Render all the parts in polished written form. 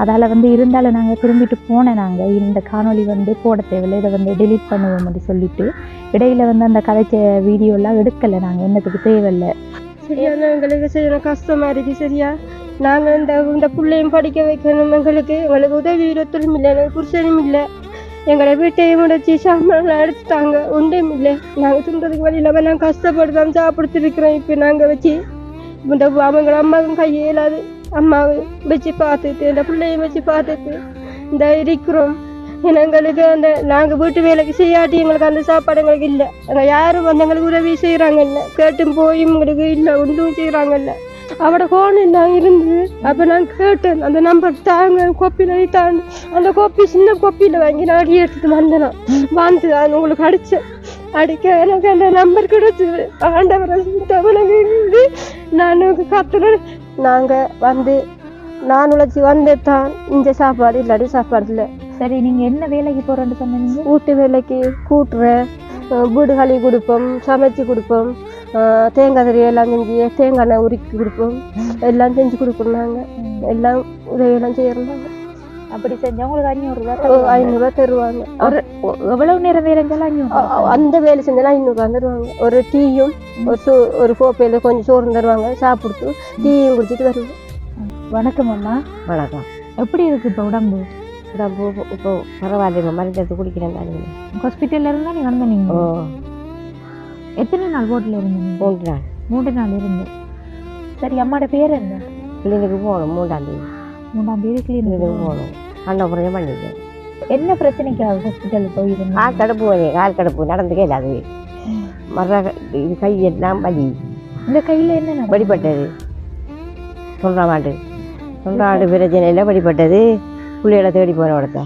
அதால் வந்து இருந்தாலும் நாங்கள் திரும்பிட்டு போனேன். நாங்கள் இந்த காணொலி வந்து போட தேவையில்லை, இதை வந்து டெலீட் பண்ணுவோம் அப்படி சொல்லிட்டு இடையில வந்து அந்த கதைச்ச வீடியோலாம் எடுக்கலை. நாங்கள் என்னத்துக்கு தேவையில்லை. சரியான எங்களுக்கு செய்யணும் கஷ்டமா இருக்கு. சரியா நாங்கள் இந்த பிள்ளையும் படிக்க வைக்கணும். எங்களுக்கு உதவி ஒத்துழையும் இல்லை, எனக்கு புருஷனும் இல்லை. எங்களை வீட்டையும் முடிச்சு சாமான்லாம் எடுத்துட்டாங்க, ஒன்றும் இல்லை. நாங்கள் தின்றதுக்கு வழி இல்லாமல் நாங்கள் கஷ்டப்பட்டு சாப்பிடுத்துருக்கிறோம். இப்போ நாங்கள் வச்சு இந்த அவங்கள அம்மாவும் கையிலாது அம்மாவை வச்சு பார்த்துட்டு இந்த பிள்ளையும் வச்சு பார்த்துட்டு இந்த இருக்கிறோம். எங்களுக்கு அந்த நாங்கள் வீட்டு வேலைக்கு செய்யாட்டி எங்களுக்கு அந்த சாப்பாடு எங்களுக்கு இல்லை. அங்கே யாரும் வந்து எங்களுக்கு உதவி செய்கிறாங்கல்ல, கேட்டும் போயும் எங்களுக்கு இல்லை, ஒன்றும் செய்கிறாங்கல்ல. அவட கோணம் நான் இருந்தது. அப்போ நான் கேட்டேன், அந்த நம்பர் தாங்க கோப்பியில் தாங்க. அந்த கோப்பி சின்ன கோப்பியில் வாங்கி நான் அடி எடுத்துட்டு வந்தேன். வந்து நான் உங்களுக்கு அடித்தேன். அடிக்க எனக்கு அந்த நம்பர் கிடைச்சது. ஆண்டவரை தமிழக நான் கத்துறேன். நாங்கள் வந்து நான் உழைச்சி வந்து தான் இந்த சாப்பாடு இல்லாடி சாப்பாடு இல்லை. சரி, நீங்கள் என்ன வேலைக்கு போகிறோன்னு சொன்னீங்க? வீட்டு வேலைக்கு கூட்டுறேன், வீடு களி கொடுப்போம், சமைச்சு கொடுப்போம், தேங்காய் தறி எல்லாம் செஞ்சு தேங்காய் எண்ணெய் உருக்கி கொடுப்போம், எல்லாம் செஞ்சு கொடுப்போம். நாங்கள் எல்லாம் உதவியெல்லாம் செய்யறோம். அப்படி செஞ்சா உங்களுக்கு 500 தருவாங்க. எவ்வளவு நேரம் வேலை செஞ்சாலும் அந்த வேலை செஞ்சாலும் 500 தருவாங்க. ஒரு டீயும் ஒரு கோப்பையில கொஞ்சம் சோறு தருவாங்க. சாப்பிடுத்து டீயும் குடிச்சிட்டு வருவோம். வணக்கம் அம்மா. வணக்கம். எப்படி இருக்கு இப்போ உடம்பு? உடம்பு இப்போ பரவாயில்ல, மருந்து எடுத்து குடிக்கிறேன். ஹாஸ்பிட்டல்ல இருந்தா நீங்க வந்தீங்க? எத்தனை நாள் போட்டில் இருந்தீங்க? 3 நாள். 3 நாள் இருந்து. சரி, அம்மாவோட பேர் என்ன? கிளினிக்கு போகணும். 3ஆம் தேதி. 3ஆம் தேதி கிளினிக்கு போகணும். அண்ணாபுரம் பண்ணிட்டேன். என்ன பிரச்சனைக்காக ஹாஸ்பிட்டலுக்கு போயிருந்தேன்? கால் கடுப்பு கால் கடுப்பு நடந்துக்கே இல்லாது. மர இது கையெல்லாம் வலி. இந்த கையில் என்ன வழிபட்டது? சொல்றாண்டு பிரச்சனையில் வழிபட்டது. பிள்ளைகளை தேடி போன இடத்த.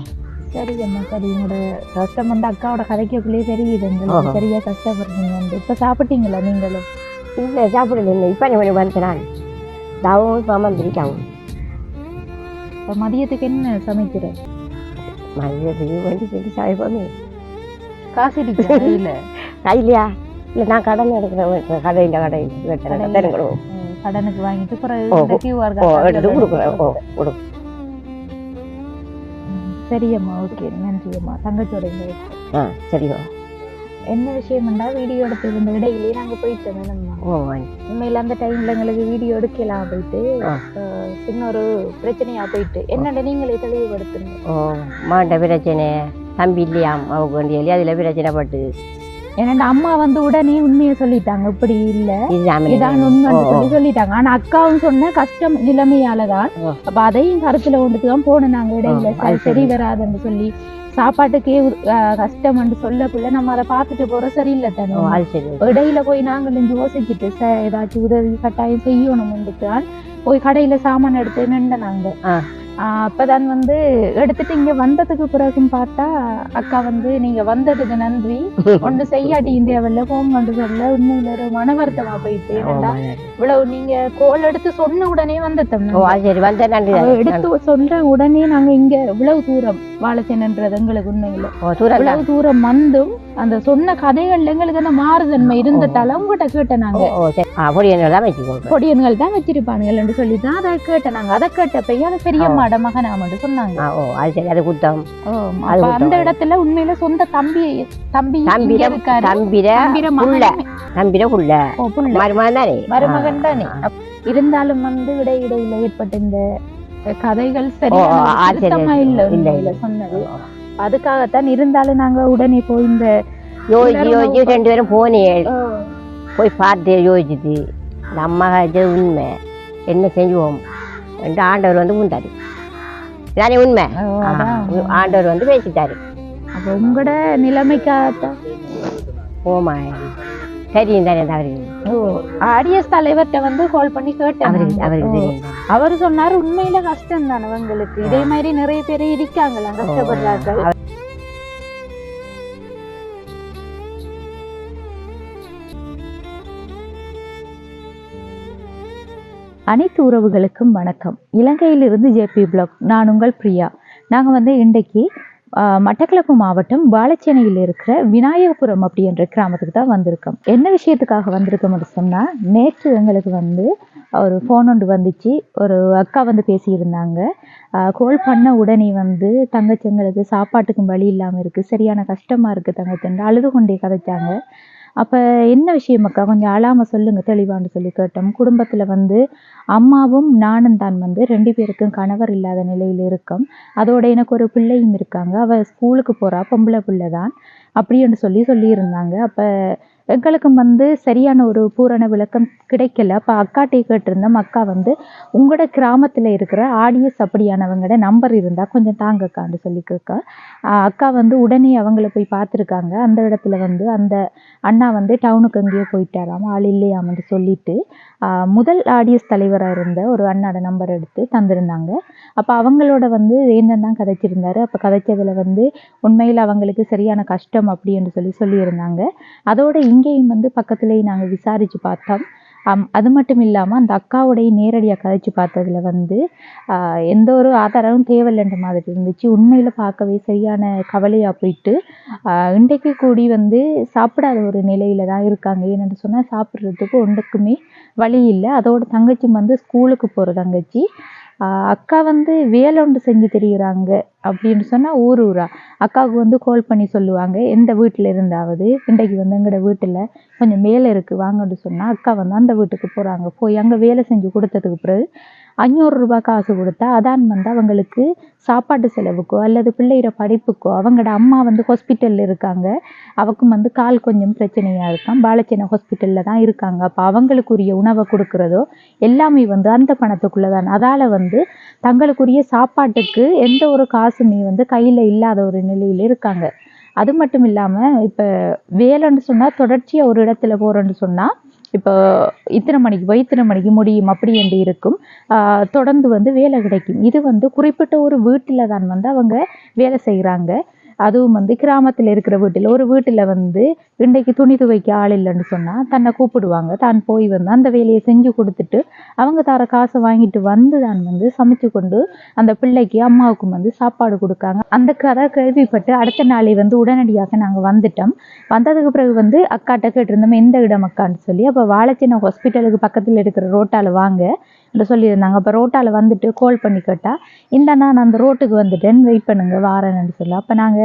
சரி அம்மா, சரி. உங்களோட கஷ்டம் வந்து அக்காவோட கதைக்குள்ளேயே தெரியுது. உங்களுக்கு சரியா கஷ்டப்படுறீங்க. இப்போ சாப்பிட்டீங்களா நீங்களும்? இல்லை, சாப்பிடல. இல்லை, இப்போ நீ வந்து நான் தாவும் இப்போ வந்துருக்காங்க. இப்போ மதியத்துக்கு என்ன சமைக்கிறேன்? மதியத்துக்கு வந்து சொல்லி சமைப்போமே. காசு கையில் கையிலையா? இல்லை, நான் கடன் எடுக்கிறேன். கடையில் கடனுக்கு வாங்கிட்டு எடுத்து கொடுக்குறேன். சரியம்மா, ஓகே, நன்றியம்மா. தங்கச்சோட சரியோ. என்ன விஷயம்டா, வீடியோ எடுத்து இருந்த இடையிலேயே நாங்கள் போயிட்டோம். உண்மையில அந்த டைம்ல எங்களுக்கு வீடியோ எடுக்கலாம் போயிட்டு சின்ன ஒரு பிரச்சனையா போயிட்டு என்னடா நீங்களே தெளிவுபடுத்துங்க. மாண்ட பிரச்சனை தம்பி இல்லையாம் அவங்க வேண்டிய அதில் பிரச்சனைப்பட்டு ஏன்னா அம்மா வந்து உடனே உண்மையை சொல்லிட்டாங்க. இப்படி இல்ல, இதான் உண்மை சொல்லிட்டாங்க. ஆனா அக்காவும் சொன்ன கஷ்டம் நிலைமையாலதான். அப்ப அதையும் கருத்துல கொண்டுதான் போனோம் நாங்க. இடையில சரி வராதுன்னு சொல்லி சாப்பாட்டுக்கே கஷ்டம்னு சொல்லக்குள்ள நம்ம அதை பார்த்துட்டு போற சரியில்லை தானே. இடையில போய் நாங்கள் யோசிச்சுட்டு ஏதாச்சும் உதவி கட்டாயம் செய்யணும் போய் கடையில சாமான் எடுத்து நின்று நாங்க. அப்பதான் வந்து எடுத்துட்டு இங்க வந்ததுக்கு பிறகும் பார்த்தா அக்கா வந்து நீங்க வந்ததுக்கு நன்றி, ஒன்று செய்யாட்டி இந்தியாவில போங்க சொல்ல உண்மையில ஒரு மன வருத்தமா போயிட்டு. இவ்வளவு நீங்க கோல் எடுத்து சொன்ன உடனே வந்துட்டோம். எடுத்து சொல்ற உடனே நாங்க இங்க இவ்வளவு தூரம் வாழச்சேன்ன்றது எங்களுக்கு உண்மையில இவ்வளவு தூரம் வந்தும் அந்த சொன்ன கதைகள்ல எங்களுக்கு அந்த மாறுதன்மை இருந்ததால உங்ககிட்ட கேட்டேன். நாங்க பொடியன்கள் தான் வச்சிருப்பானுங்கள் என்று சொல்லிதான் அதை கேட்டேன். நாங்க அதை கேட்டப்ப அதை பெரியம்மாட மகனாம சொன்னாங்க. அந்த இடத்துல உண்மையில சொந்த தம்பி மருமகன் தானே. இருந்தாலும் வந்து இடையில ஏற்பட்ட இந்த கதைகள் சரியா இல்ல சொன்னது. அதுக்காகத்தான் இருந்தாலும் நாங்க உடனே போய் இந்த யோசிச்சு 2 பேரும் போய் பார்த்து யோசிச்சுட்டு நம்ம உண்மை என்ன செஞ்சுவோம் என்று ஆண்டவர் வந்து முந்தாரு. தானே உண்மை. ஆண்டவர் வந்து பேசிட்டாரு. அப்போ உங்களோட நிலைமைக்காகத்தான் ஓமா தெரியும் தானே. ஆடியஸ் தலைவர்கிட்ட வந்து கால் பண்ணி கேட்டேன். அவரு சொன்னாரு உண்மையில கஷ்டம் தானே அவங்களுக்கு. இதே மாதிரி நிறைய பேர் இருக்காங்களா கஷ்டப்படுறாங்க. அனைத்து உறவுகளுக்கும் வணக்கம். இலங்கையிலிருந்து ஜேபி பிளாக். நான் உங்கள் பிரியா. நாங்கள் வந்து இன்றைக்கு மட்டக்களப்பு மாவட்டம் வாழைச்சேனையில் இருக்கிற விநாயகபுரம் அப்படின்ற கிராமத்துக்கு தான் வந்திருக்கோம். என்ன விஷயத்துக்காக வந்திருக்கோம்னு சொன்னால், நேற்று எங்களுக்கு வந்து ஒரு ஃபோன் ஒன்று வந்துச்சு. ஒரு அக்கா வந்து பேசியிருந்தாங்க. கோல் பண்ண உடனே வந்து தங்கச்சி எங்களுக்கு சாப்பாட்டுக்கும் வழி இல்லாமல் இருக்குது, சரியான கஷ்டமாக இருக்குது தங்கச்சின்னு அழுது கொண்டே கதைச்சாங்க. அப்போ என்ன விஷயம் அக்கா, கொஞ்சம் அழாமல் சொல்லுங்கள் தெளிவான்னு சொல்லி கேட்டோம். குடும்பத்தில் வந்து அம்மாவும் நானும் தான் வந்து 2 பேருக்கும் கணவர் இல்லாத நிலையில் இருக்கோம். அதோட எனக்கு ஒரு பிள்ளையும் இருக்காங்க. அவள் ஸ்கூலுக்கு போகிறா, பொம்பளை பிள்ளை தான் அப்படின்னு சொல்லியிருந்தாங்க. அப்போ எங்களுக்கும் வந்து சரியான ஒரு பூரண விளக்கம் கிடைக்கல. அப்போ அக்காட்டே கேட்டிருந்தோம். அக்கா வந்து உங்களோட கிராமத்தில் இருக்கிற ஆடியஸ் அப்படியானவங்களோட நம்பர் இருந்தால் கொஞ்சம் தாங்கக்கான்னு சொல்லி கேட்க, அக்கா வந்து உடனே அவங்கள போய் பார்த்துருக்காங்க. அந்த இடத்துல வந்து அந்த அண்ணா வந்து டவுனுக்கு எங்கேயோ போயிட்டாராம், ஆள் இல்லையாமன்னு சொல்லிட்டு முதல் ஆடியஸ் தலைவராக இருந்த ஒரு அண்ணாட நம்பர் எடுத்து தந்திருந்தாங்க. அப்போ அவங்களோட வந்து என்னென்ன கதைச்சிருந்தாரு. அப்போ கதைச்சதில் வந்து உண்மையில் அவங்களுக்கு சரியான கஷ்டம் அப்படின்னு சொல்லியிருந்தாங்க. அதோட இங்கேயும் வந்து பக்கத்துலேயே நாங்கள் விசாரித்து பார்த்தோம். அது மட்டும் இல்லாமல் அந்த அக்காவுடைய நேரடியாக கதைச்சு பார்த்ததுல வந்து எந்த ஒரு ஆதாரமும் தேவையில்லைன்ற மாதிரி இருந்துச்சு. உண்மையில் பார்க்கவே சரியான கவலையாக போயிட்டு இன்றைக்கு கூடி வந்து சாப்பிடாத ஒரு நிலையில தான் இருக்காங்க. ஏன்னு சொன்னால் சாப்பிட்றதுக்கு ஒன்றுக்குமே வழி இல்லை. அதோட தங்கச்சி வந்து ஸ்கூலுக்கு போகிற தங்கச்சி. அக்கா வந்து வேலை ஒன்று செஞ்சு தெரியுறாங்க அப்படின்னு சொன்னால் ஊரா அக்காவுக்கு வந்து கால் பண்ணி சொல்லுவாங்க, எந்த வீட்டில் இருந்தாவது இன்றைக்கு வந்து எங்களோட வீட்டில் கொஞ்சம் வேலை இருக்குது வாங்கன்னு சொன்னால் அக்கா வந்து அந்த வீட்டுக்கு போகிறாங்க. போய் அங்கே வேலை செஞ்சு கொடுத்ததுக்கு பிறகு 500 ரூபாய் காசு கொடுத்தா அதான் வந்து அவங்களுக்கு சாப்பாட்டு செலவுக்கோ அல்லது பிள்ளைகிற படிப்புக்கோ, அவங்களோட அம்மா வந்து ஹாஸ்பிட்டலில் இருக்காங்க, அவக்கும் வந்து கால் கொஞ்சம் பிரச்சனையாக இருக்கான், வாழைச்சேனை ஹாஸ்பிட்டலில் தான் இருக்காங்க. அப்போ அவங்களுக்குரிய உணவை கொடுக்குறதோ எல்லாமே வந்து அந்த பணத்துக்குள்ளே தான். அதால் வந்து தங்களுக்குரிய சாப்பாட்டுக்கு எந்த ஒரு காசுமே வந்து கையில் இல்லாத ஒரு நிலையில் இருக்காங்க. அது மட்டும் இல்லாமல் இப்போ வேலைன்னு சொன்னால் தொடர்ச்சியாக ஒரு இடத்துல போகிறோன்னு சொன்னால் இப்போ இத்தனை மணிக்கு போய் இத்தனை மணிக்கு முடியும் அப்படி என்று இருக்கும். தொடர்ந்து வந்து வேலை கிடைக்கும். இது வந்து குறிப்பிட்ட ஒரு வீட்டில் தான் வந்து அவங்க வேலை செய்கிறாங்க. அதுவும் வந்து கிராமத்தில் இருக்கிற வீட்டில், ஒரு வீட்டில் வந்து இன்றைக்கு துணி துவைக்க ஆள் இல்லைன்னு சொன்னால் தன்னை கூப்பிடுவாங்க. தான் போய் வந்து அந்த வேலையை செஞ்சு கொடுத்துட்டு அவங்க தர காசை வாங்கிட்டு வந்து தான் வந்து சமைச்சு கொண்டு அந்த பிள்ளைக்கு அம்மாவுக்கும் வந்து சாப்பாடு கொடுக்காங்க. அந்த கதை கேள்விப்பட்டு அடுத்த நாளே வந்து உடனடியாக நாங்கள் வந்துட்டோம். வந்ததுக்கு பிறகு வந்து அக்காட்ட கேட்டிருந்தோம் எந்த இடம் அக்கான்னு சொல்லி. அப்போ வாழைச்சேனை ஹாஸ்பிட்டலுக்கு பக்கத்தில் இருக்கிற ரோட்டால் வாங்க என்று சொல்லியிருந்தாங்க. அப்போ ரோட்டால் வந்துட்டு கால் பண்ணி கேட்டால், இந்த நான் அந்த ரோட்டுக்கு வந்துட்டேன், வெயிட் பண்ணுங்க வாரேன்னு சொல்லி. அப்போ நாங்கள்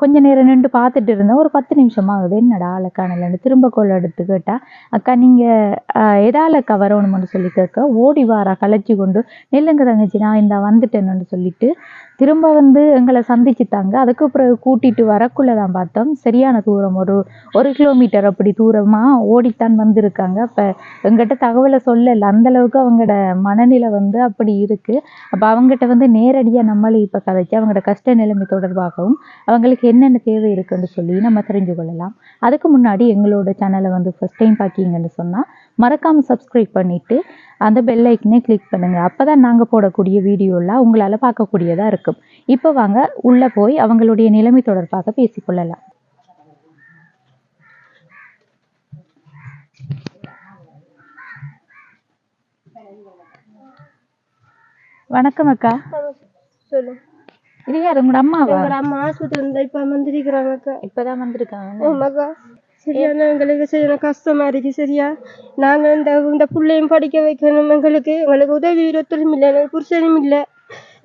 கொஞ்ச நேரம் நின்று பார்த்துட்டு இருந்தோம். ஒரு 10 நிமிஷம் ஆகுது, என்னடா ஆளை காணலன்னு திரும்ப கால் எடுத்து கேட்டால், அக்கா நீங்கள் எதால் அக்கா வரணும்னு சொல்லி கேட்க, ஓடி வாரா கலைச்சி கொண்டு, நெல்லுங்க தங்கச்சி நான் இந்த வந்துட்டேன்னு சொல்லிட்டு திரும்ப வந்து எங்களை சந்திச்சுட்டாங்க. அதுக்கு பிறகு கூட்டிகிட்டு வரக்குள்ளே தான் பார்த்தோம் சரியான தூரம், ஒரு கிலோமீட்டர் அப்படி தூரமாக ஓடித்தான் வந்திருக்காங்க. அப்போ எங்கிட்ட தகவலை சொல்லலை, அந்தளவுக்கு அவங்களோட மனநிலை வந்து அப்படி இருக்குது. அப்போ அவங்ககிட்ட வந்து நேரடியாக நம்மளே இப்போ கதைச்சி அவங்களோட கஷ்ட நிலைமை தொடர்பாகவும் அவங்களுக்கு என்னென்ன தேவை இருக்குன்னு சொல்லி நம்ம தெரிஞ்சு கொள்ளலாம். அதுக்கு முன்னாடி எங்களோட சேனலை வந்து ஃபஸ்ட் டைம் பார்க்கிங்கன்னு சொன்னால் மறக்காமல் சப்ஸ்கிரைப் பண்ணிவிட்டு அந்த பெல் ஐக்கனே கிளிக் பண்ணுங்கள். அப்போ தான் நாங்கள் போடக்கூடிய வீடியோலாம் உங்களால் பார்க்கக்கூடியதாக இருக்கும். இப்போ வாங்க உள்ளே போய் அவங்களுடைய நிலைமை தொடர்பாக பேசிக்கொள்ளலாம். வணக்கம் அக்கா. சொல்லு. இது யார், உங்களோட அம்மாவா? அம்மா ஆஸ்பத்திரி இருந்தா இப்ப வந்திருக்கிறாங்க அக்கா. இப்பதான் வந்திருக்காங்க. ஆமாக்கா, சரியான எங்களுக்கு சரியான கஷ்டமா இருக்கு. சரியா நாங்க இந்த பிள்ளையும் படிக்க வைக்கணும். எங்களுக்கு உதவி ஒருத்தரும் இல்லை, எனக்கு புருஷனும் இல்லை.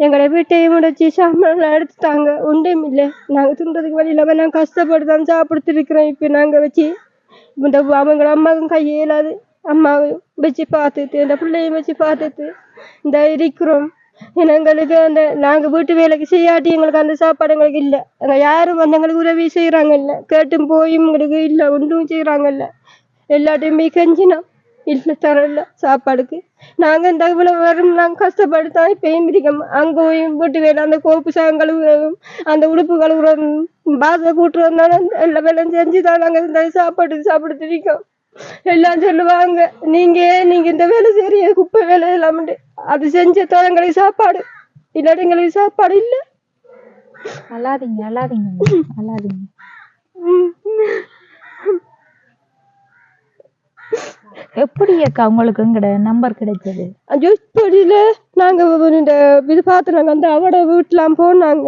எங்களை வீட்டையும் முடிச்சு சாமான்லாம் எடுத்துட்டாங்க, ஒன்றும் இல்லை. நாங்கள் தின்றதுக்கு வழி இல்லாமல் நாங்கள் கஷ்டப்பட்டு தான் சாப்பிடுத்து இருக்கிறோம். இப்போ நாங்கள் வச்சு இந்த அவங்கள அம்மாவும் கையே இல்லாது அம்மாவையும் வச்சு பார்த்துட்டு இந்த பிள்ளையும் வச்சு பார்த்துட்டு இந்த இருக்கிறோம். ஏன்னா எங்களுக்கு அந்த நாங்கள் வீட்டு வேலைக்கு செய்யாட்டி எங்களுக்கு அந்த சாப்பாடு எங்களுக்கு இல்லை. அங்கே யாரும் வந்து எங்களுக்கு உதவி செய்கிறாங்கல்ல, கேட்டும் போயும் எங்களுக்கு இல்லை, ஒன்றும் செய்கிறாங்கல்ல. எல்லாட்டையுமே கெஞ்சினா இல்லை, தரல சாப்பாடுக்கு. நாங்கள் இந்த இவ்வளோ வரும் நாங்கள் கஷ்டப்பட்டு இப்பயும் இருக்கோம். அங்கே போய் வீட்டு வேலை அந்த கோப்பு சாகம் கழுவுறதும் அந்த உடுப்பு கழுவுறதும் பாசை கூட்டுறதுனால எல்லா வேலையும் செஞ்சு தான் நாங்கள் இந்த சாப்பிட்டு இருக்கோம். எல்லாம் சொல்லுவாங்க, நீங்க இந்த வேலை செய்ய குப்பை வேலை எல்லாமே அது செஞ்சதான் எங்களுக்கு சாப்பாடு, இல்லாட்டி எங்களுக்கு சாப்பாடு இல்லை. எப்படி அக்கா உங்களுக்கு எங்கட நம்பர் கிடைச்சது? ஜோஸ்படியில நாங்க இந்த இது பார்த்து நாங்க அந்த அவட வீட்டுலாம் போனாங்க.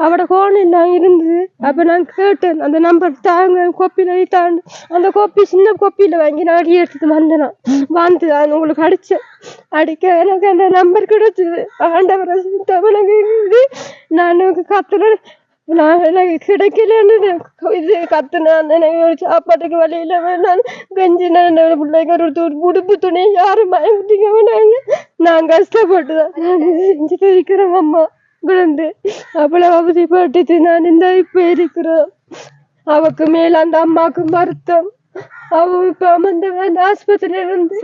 அவட போன் எல்லாம் இருந்தது. அப்ப நான் கேட்டேன் அந்த நம்பர் தாங்க கோப்பியில தாண்டு அந்த கோப்பி சின்ன கோப்பியில வாங்கி நான் அடி எடுத்துட்டு வந்தேன். வந்து அது உங்களுக்கு அடிச்சேன். அடிக்க எனக்கு அந்த நம்பர் கிடைச்சது. ஆண்டவரை தமிழங்க நான் கத்துறேன். நான் எனக்கு கிடைக்கலன்னு இது கத்துனேன். எனக்கு சாப்பாட்டுக்கு வழியில வேணாம் கஞ்சினேன். பிள்ளைங்க ஒரு உடுப்பு துணி யாரும் பயந்துக்க வேணாங்க. நான் கஷ்டப்பட்டுதான் செஞ்சுட்டு இருக்கிறேன். அம்மா விழுந்து அவ்வளவு அவதிப்பட்டுச்சு. நான் இந்த இப்ப இருக்கிறேன். அவக்கு மேல அந்த அம்மாவுக்கு வருத்தம். அவ இப்ப அந்த ஆஸ்பத்திரியில இருந்து.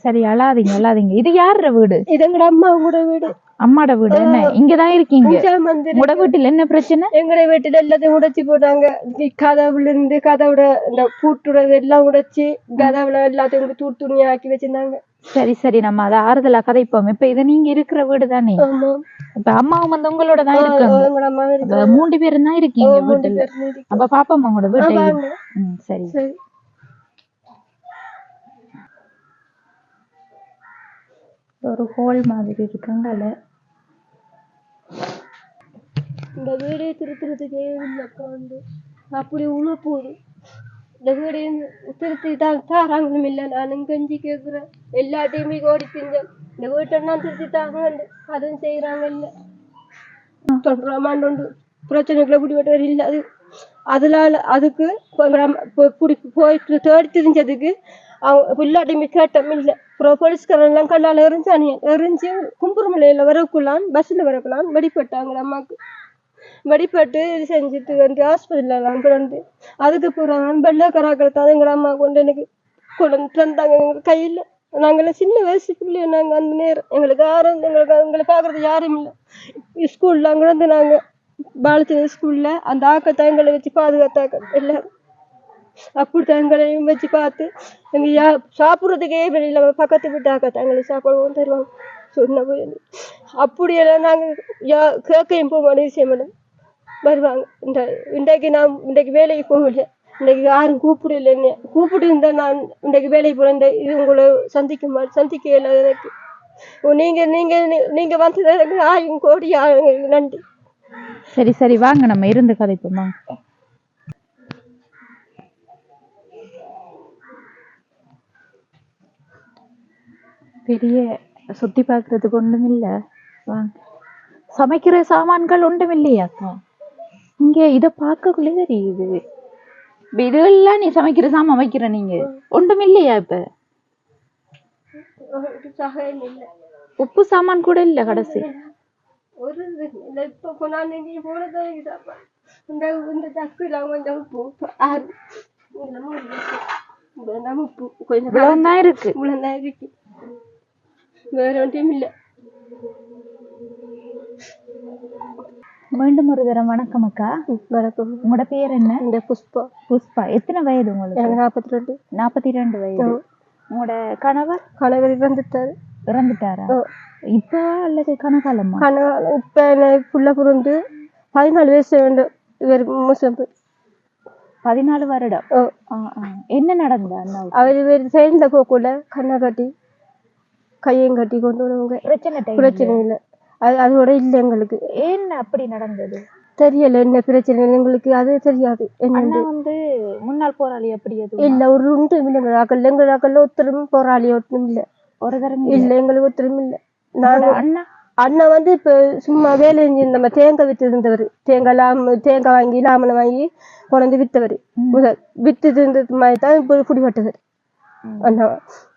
சரி அழாதீங்க அழாதீங்க. இது யார வீடு? இது எங்கட அம்மாவோட வீடு. அம்மாட வீடு. என்ன இங்கதான் இருக்கீங்க? உட வீட்டுல என்ன பிரச்சனை? எங்கட வீட்டுல எல்லாத்தையும் உடைச்சு போட்டாங்க. கதவுல இருந்து கதவுட இந்த பூட்டுறது எல்லாம் உடைச்சு கதவுல எல்லாத்தையும் தூள் துணியா ஆக்கி வச்சிருந்தாங்க. சரி நம்ம அதை ஆறுதலா கதைப்போம். இப்ப இது நீங்க இருக்கிற வீடு தானே? இப்ப அம்மாவும் வந்து உங்களோட தான் இருக்காங்க. 3 பேரும் தான் இருக்கீங்க வீட்டுல. அப்ப பாப்போம் உங்களோட வீட்டை. சரி. ஒரு ஹோல் மாதிரி இருக்குங்கல்ல. இந்த வீடே திருத்துறதுக்கே இல்லக்கா வந்து அப்படி உள்ள போகுது. இந்த வீடே திருத்தி தாராங்களும் இல்லை. நானும் கஞ்சி கேட்குறேன். எல்லாத்தையுமே ஓடி திஞ்சேன். இந்த வீட்டை திருத்தி தாங்க அதுவும் செய்யறாங்க. இல்லை சொல்றாமாண்டு பிரச்சனைகளை பிடிபட்டவர் இல்லை. அதனால அதுக்கு போயிட்டு தேடி தெரிஞ்சதுக்கு அவங்க பிள்ளாட்டையுமே கேட்டோம் இல்லை. அப்புறம் போலீஸ்காரெல்லாம் கல்லால் எரிஞ்சு கும்புரமலையில வரக்குள்ளான் பஸ்ஸில் வரக்குள்ளான் வெடிப்பட்டாங்க. அம்மாவுக்கு வெடிப்பட்டு இது செஞ்சுட்டு வந்து ஹாஸ்பிட்டல்லாம் கிடந்து அதுக்கு போகிறாங்க. வெள்ளக்கராக்களை தான் எங்கள் அம்மா கொண்டு எனக்கு கொண்டு தந்தாங்க எங்களுக்கு கையில். நாங்களாம் சின்ன வயசு பிள்ளைய. நாங்கள் அந்த நேரம் எங்களுக்கு யாரும் எங்களை பார்க்குறது யாரும் இல்லை. ஸ்கூலில் அங்கே வந்து நாங்கள் பாலத்தின ஸ்கூலில் அந்த ஆக்கத்தை எங்களை வச்சு பாதுகாத்தாக்க எல்லாரும். அப்படித்தான் எங்களையும் வச்சு பார்த்து எங்க சாப்பிட்றதுக்கே வெளியில பக்கத்து வீட்டு ஆக்கத்தான் எங்களுக்கு சாப்பாடுவோம் தருவாங்க. சொன்ன போய் அப்படியெல்லாம் நாங்கள் கேட்கையும் போக மாட்டோம். விஷயம் மேடம் வருவாங்க. இன்றைக்கு வேலைக்கு போகல. இன்றைக்கு யாரும் கூப்பிடல. என்ன கூப்பிட்டு இருந்தா நான் இன்றைக்கு வேலைக்கு போகிறேன். இது உங்களை சந்திக்க இல்லை எனக்கு. நீங்க வந்தது எனக்கு 1000 கோடி நன்றி. சரி வாங்க நம்ம இருந்து கதைப்போமா. பெரிய சுத்தி பார்க்கறதுக்கு ஒன்றும் இல்லை. வாங்க. சமைக்கிற சாமான்கள் ஒன்றும் இல்லையாக்கா இங்க? இதை பார்க்கக்குள்ளே தெரியுது. இதெல்லாம் நீ சமைக்கிற சாமான் வைக்கிற நீங்க ஒன்றும் இல்லையா? இப்ப உப்பு சாமான் கூட இல்ல. கடைசி இருக்கு. வேற ஒன்றும் இல்லை. மீண்டும் ஒரு தரம் வணக்கம் அக்கா. வணக்கம். உங்களோட பேர் என்ன? இந்த புஷ்பா. எத்தனை வயது உங்களுக்கு? 42 வயது. உங்களோட கணவர் இறந்துட்டாரா? இப்ப அல்லது கனகாலமா? கனகாலம். இப்ப புள்ள பிறந்து 14 வயசு வேண்டும். இவர் மோசம் 14 வருடம். என்ன நடந்தா? அவர் இவர் சேர்ந்த போக்குள்ள கண்ணை கட்டி கையும் கட்டி கொண்டு வருவாங்க. பிரச்சனை இல்லை. அதோட இல்லை எங்களுக்கு. என்ன அப்படி நடந்தது தெரியல. என்ன பிரச்சனை எங்களுக்கு அது தெரியாது. என்ன வந்து முன்னாள் போராளி அப்படி இல்ல. ஒரு உண்டு எங்கள் ஒத்தரும் போராளி ஒன்றும் இல்லை. ஒரு தரம் இல்லை எங்களுக்கு ஒத்தரும் இல்லை. நாங்க அண்ணா வந்து இப்ப சும்மா வேலை நம்ம தேங்காய் வித்து இருந்தவர். தேங்காய் வாங்கி லாமனை வாங்கி கொண்டு வித்தவர். வித்து இருந்தது மாதிரி தான் இப்போ குடிபட்டவர் அண்ணா.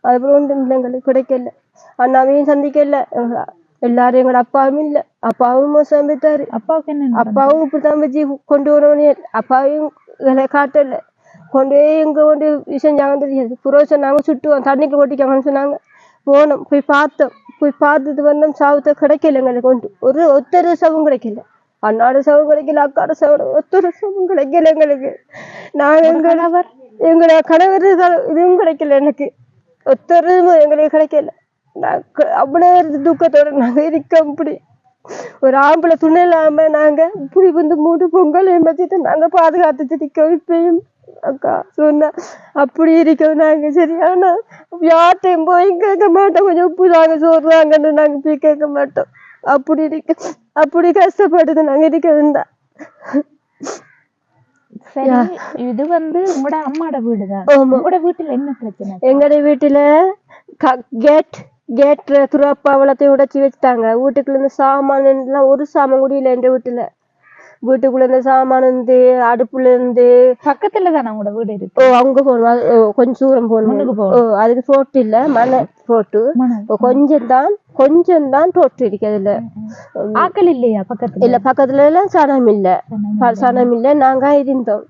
அதுக்கப்புறம் ஒன்றும் இல்லை எங்களுக்கு கிடைக்கல. அண்ணாவையும் சந்திக்கல. எல்லாரும் எங்களோட அப்பாவும் இல்லை. அப்பாவும் மோசம் போயிட்டாரு. அப்பாவுக்கு என்ன? அப்பாவும் இப்படித்தான் வச்சு கொண்டு வரணும்னு அப்பாவையும் காட்டல. கொண்டு போய் எங்க கொண்டு செஞ்சாங்க தெரியாது. புறம் சொன்னாங்க சுட்டுவோம் தண்ணிக்கு கொட்டிக்காங்கன்னு சொன்னாங்க. போனோம் போய் பார்த்தோம். போய் பார்த்துட்டு வந்தோம். சாவத்தை கிடைக்கல எங்களுக்கு. ஒத்தொரு சவும் கிடைக்கல. அண்ணாட சவும் கிடைக்கல. அக்காட சவோட ஒத்தொரு சவும் கிடைக்கல எங்களுக்கு. நாங்க எங்களோட கணவர் இதுவும் கிடைக்கல. எனக்கு ஒத்தொரு எங்களுக்கு கிடைக்கல. அவ்வளவு துக்கத்தோட நாங்க இருக்கோம். இப்படி ஒரு ஆம்பளை துணை இல்லாம நாங்க இப்படி வந்து 3 பொங்கலையும் வச்சுட்டு நாங்க பாதுகாத்துட்டு இருக்கோம். இப்பயும் அக்கா சொன்னா அப்படி இருக்கோம் நாங்க சரியான யார்ட்டையும் போய் கேட்க மாட்டோம், கொஞ்சம் உப்பு தாங்க சோறுறாங்கன்னு நாங்க போய் கேட்க மாட்டோம். அப்படி இருக்கு, அப்படி கஷ்டப்படுது நாங்க இருக்க வேண்டாம். சரி, இது உங்களோட அம்மாட வீடுதான். உங்களோட வீட்டுல என்ன பிரச்சனை? எங்கட வீட்டுல கேட்ல துறப்பா அவ்வளோத்தையும் உடைச்சி வச்சுட்டாங்க. வீட்டுக்குள்ள இருந்து சாமான் எல்லாம் ஒரு சாமான் கூட இல்லை. எந்த வீட்டுல வீட்டுக்குள்ள இருந்து சாமான் இருந்து அடுப்புல இருந்து பக்கத்துல தானே உங்களோட வீடு இருக்கு? அங்க போகணும், கொஞ்சம் தூரம் போகணும். அதுக்கு போட்டு இல்ல, மனை போட்டு கொஞ்சம் தான் போட்டு இருக்கு. அதுல ஆக்கள் இல்லையா பக்கத்துல? இல்ல, பக்கத்துல எல்லாம் சனம் இல்ல, நாங்க இருந்தோம்.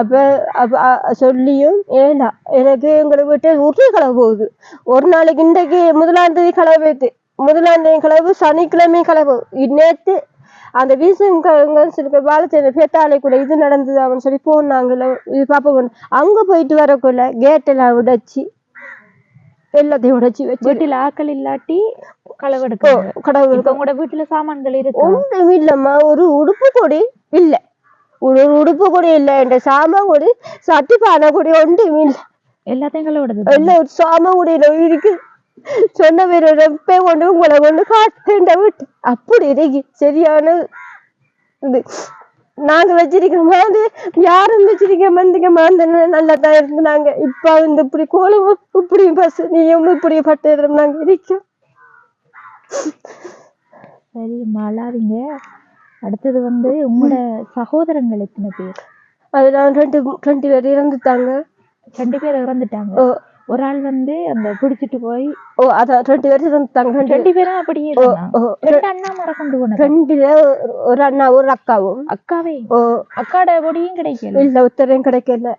அப்ப சொல்லியும் ஏலா எனக்கு எங்களை விட்டு உருளை களவு போகுது. ஒரு நாளைக்கு இன்றைக்கு முதலாந்தேதி களவு போயிட்டு, முதலாந்தேதி களவு சனிக்கிழமை களவு. நேற்று அந்த வீசுங்க பாலச்சேரி பேட்டாளை கூட இது நடந்தது அவன் சொல்லி போனாங்கல்ல, இது பாப்பா அங்க போயிட்டு வரக்குள்ள கேட்டெல்லாம் உடைச்சி எல்லாத்தையும் உடைச்சி வச்சு வீட்டுல ஆக்கள் இல்லாட்டி கடவுட வீட்டுல சாமான்கள் இருக்கு? ஒன்றும் இல்லம்மா, ஒரு உடுப்பு கொடி இல்ல, ஒரு உடுப்பு கொடி இல்ல, என் சாமான் கொடி சட்டி பானை கொடி ஒன்றும் இல்ல, எல்லாத்தையும் கலவிடுது. எல்லாம் ஒரு சாமான் கொடியில இருக்கு. சொன்ன பேரு ரெப்பே கொண்டு உங்களை கொண்டு காட்டுண்ட வீட்டு அப்படி இருக்கு. சரியான இது நாங்க வச்சிருக்கோம், அது யாரும் வச்சிருக்க மந்திக்க மாந்தன நல்லா தான் இருந்தாங்க. இப்ப இந்த இப்படி கோலம் இப்படி பஸ் நீயும் இப்படி பட்டு நாங்க இருக்கோம். சரி, மலாதீங்க. அடுத்தது உங்களோட சகோதரங்கள் எத்தனை பேர்? அதெல்லாம் 2 பேர் இறந்துட்டாங்க. 2 பேர் இறந்துட்டாங்க. ஒரு ஆள் அந்த குடிச்சிட்டு போய் அதான் 2 பேர் இறந்துட்டாங்க. 2 பேரும் அப்படியே 2 அண்ணா மர கொண்டு போனது. 2ல ஒரு அண்ணா ஒரு அக்காவும். அக்காவே? அக்காட பொடியும் கிடைக்கல? இல்ல, உத்தரையும் கிடைக்கல.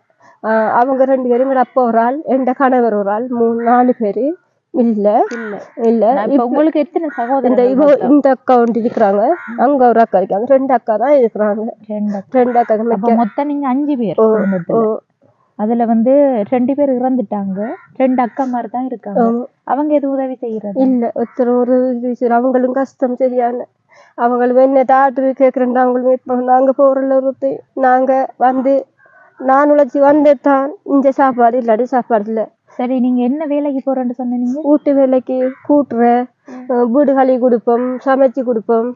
அவங்க 2 பேரும், எங்க அப்பா ஒரு ஆள், எந்த கணவர் ஒரு ஆள், 4 பேரு. இல்ல இல்ல உங்களுக்கு எத்தனை சகோதரர்கள்? இந்த அக்கா ஒன்று இருக்கிறாங்க, அங்க ஒரு அக்கா இருக்காங்க, 2 அக்கா தான் இருக்கிறாங்க. 2 அக்கா மொத்தம் நீங்க 5 பேர். அதுல 2 பேர் இறந்துட்டாங்க, 2 அக்கா மாதிரி தான் இருக்காங்க. அவங்க எது உதவி செய்யறது இல்ல, ஒருத்தர் ஒரு அவங்களும் கஷ்டம் சரியான. அவங்களும் என்ன டாக்டர் கேக்குறேன், அவங்களும் நாங்க போறல ஒருத்தி நாங்க நான் உழைச்சி வந்துட்டான். இந்த சாப்பாடு இல்லாடி சாப்பாடு இல்ல. சரி, நீங்க என்ன வேலைக்கு போறேன்னு சொன்னீங்க? வீட்டு வேலைக்கு கூட்டுற, வீடு களி கொடுப்போம், சமைச்சு கொடுப்போம்,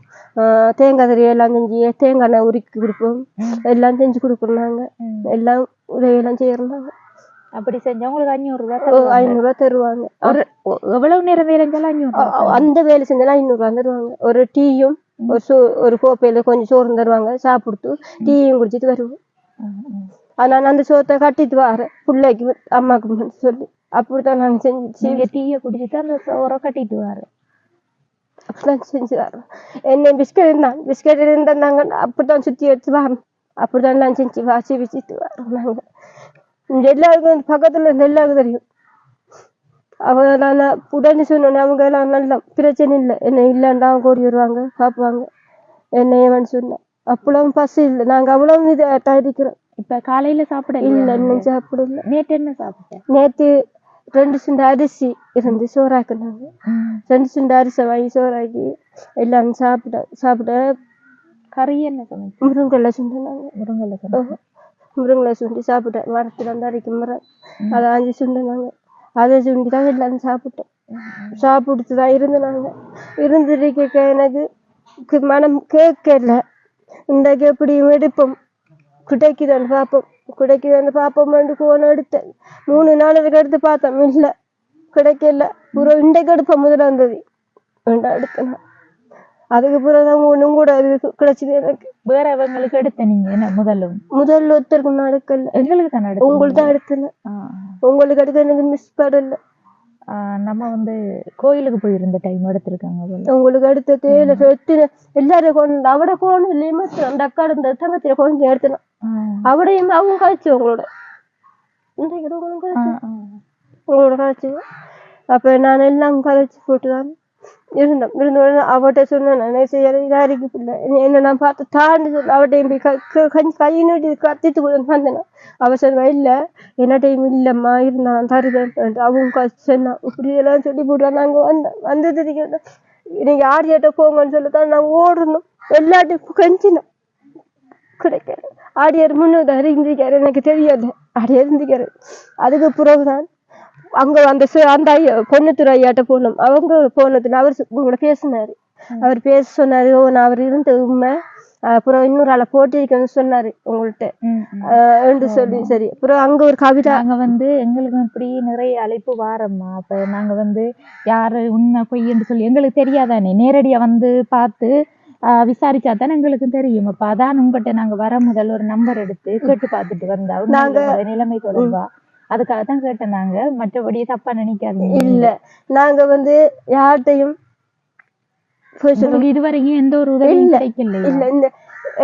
தேங்காய் தறி எல்லாம் செஞ்சு தேங்காய் எண்ணெய் உருக்கி கொடுப்போம், எல்லாம் செஞ்சு கொடுப்போம். நாங்க எல்லாம் உதவியெல்லாம் செய்யறாங்க. அப்படி செஞ்சா உங்களுக்கு 500 ரூபாய் 500 ரூபாய் தருவாங்க. எவ்வளவு நேரம் வேலை செஞ்சாலும் 500? அந்த வேலை செஞ்சாலும் 500 ரூபாய் தருவாங்க. ஒரு டீயும் ஒரு கோப்பையில கொஞ்சம் சோறு தருவாங்க, சாப்பிடுத்து டீயும் குடிச்சிட்டு வருவோம். ஆனா அந்த சோத்தை கட்டிட்டு வரேன் பிள்ளைக்கு அம்மாக்கு சொல்லி, அப்படித்தான் நாங்க செஞ்சு டீயை குடிச்சிட்டு அந்த சோறை கட்டிட்டு வரேன். அப்படிதான் செஞ்சு வரோம். என்ன பிஸ்கட் இருந்தா நாங்க அப்படித்தான் சுத்தி எடுத்து வரோம். அப்படித்தான் எல்லாம் செஞ்சு வாசி வச்சுட்டு வரோம். நாங்க இங்க எல்லாருக்கும் பக்கத்துல இருந்து எல்லாருக்கும் தெரியும். அவங்க நான் உடனே சொன்னோன்னே அவங்க எல்லாம் நல்லா பிரச்சனை இல்லை, என்ன இல்லைன்னா அவங்க ஓடி வருவாங்க, பார்ப்பாங்க. என்னையவன் சொன்னேன் அவ்வளவு பசி இல்லை, நாங்க அவ்வளவு இதாக இருக்கிறோம். இப்ப காலையில சாப்பிட இல்ல, இன்னும் சாப்பிடல. நேற்று என்ன சாப்பிட்டேன்? நேற்று 2 சுண்டு அரிசி இருந்து சோறாக்குனாங்க. 2 சுண்டு அரிசி வாங்கி சோறாக்கி எல்லாரும் சாப்பிட கறி என்ன சமைச்சு? முருங்கலை சுண்டுனாங்க. முருங்கலை சுண்டி சாப்பிட்டேன். மரத்துல அரைக்கும் மரம், அதை 5 சுண்டுனாங்க. அதை சுண்டி தான் எல்லாரும் சாப்பிட்டோம். சாப்பிட்டு தான் இருந்தாங்க. இருந்துருக்க எனக்கு மனம் கேட்கல. இன்றைக்கு எப்படியும் எடுப்போம், கிடைக்குதான்னு பார்ப்போம். போன எடுத்தேன் 3 நாளைக்கு எடுத்து பார்த்தோம், இல்லை கிடைக்கல. பூரா இன்றைக்கு எடுப்போம், முதலாந்தேதி வேண்டாம் எடுத்தேன். அதுக்கு பிறகுதான் ஒன்றும் கூட கிடைச்சது எனக்கு. வேற அவங்களுக்கு எடுத்த நீங்க என்ன முதல்ல ஒருத்தருக்கு நான் எடுக்கல, எங்களுக்கு தான் உங்களுக்கு தான் எடுத்தேன். உங்களுக்கு எடுக்க எனக்கு மிஸ் படல. நம்ம கோயிலுக்கு போயிருந்த டைம் எடுத்திருக்காங்க. உங்களுக்கு எடுத்த தேயிலை எல்லாரும் கொண்டு அவட போகணும் இல்லையுமே. அந்த அக்கா இருந்த தங்கத்தில கொஞ்சம் எடுத்தேன். அவடையும் அவங்க கழிச்சு உங்களோட கழிச்சு. அப்ப நான் எல்லாம் கழிச்சு போட்டுதான் இருந்தோம். அவட்ட சொன்னேன் இதா இருக்கு பிள்ளை, என்ன நான் பார்த்து தாண்டி சொல்ல. அவட்டையும் போய் கை நீட்டி கத்திட்டு கூட வந்தேன். அவ சொன்னா இல்ல என்னட்டையும் இல்லம்மா இருந்தான் தருதேன். அவங்க சொன்னா இப்படி எல்லாம் சொல்லி போட்டா நாங்க வந்தது நீங்க யார் ஏட்ட போங்கன்னு சொல்லித்தான் நாங்க ஓடணும். எல்லாட்டையும் கஞ்சினோம். கிடைக்காது. ஆடியார் முன்னூறு இருந்திருக்காரு, எனக்கு தெரியாது. ஆடியார் இருந்திருக்காரு. அதுக்கு பிறகுதான் அங்க அந்த அந்த ஐயா பொண்ணுத்துறை ஐயாட்ட போனோம். அவங்க போனதுல அவர் உங்களோட பேசினாரு. அவர் பேச சொன்னாரு, ஓ நான் அவர் இருந்த உண்மை, அப்புறம் இன்னொரு ஆளை போட்டிருக்கேன்னு சொன்னாரு உங்கள்கிட்ட என்று சொல்லி. சரி, அப்புறம் அங்க ஒரு கவிதை. நாங்க வந்து எங்களுக்கு இப்படி நிறைய அழைப்பு வாரம்மா. அப்ப நாங்க யாரு உண்மை பொய்ன்னு சொல்லி எங்களுக்கு தெரியாதானே, நேரடியா பார்த்து விசாரிச்சா தானே எங்களுக்கு தெரியும். அப்ப அதான் உங்ககிட்ட நாங்க வர முதல் ஒரு நம்பர் எடுத்து கேட்டு பார்த்துட்டு வந்தா நாங்க நிலைமை தொடர்பா, அதுக்காக தான் கேட்டேன். நாங்க மற்றபடி தப்பா நினைக்காதீங்க. இல்ல, நாங்க யார்கிட்டையும் இதுவரைக்கும் எந்த ஒரு உதவியும் கிடைக்கல. இல்ல, இந்த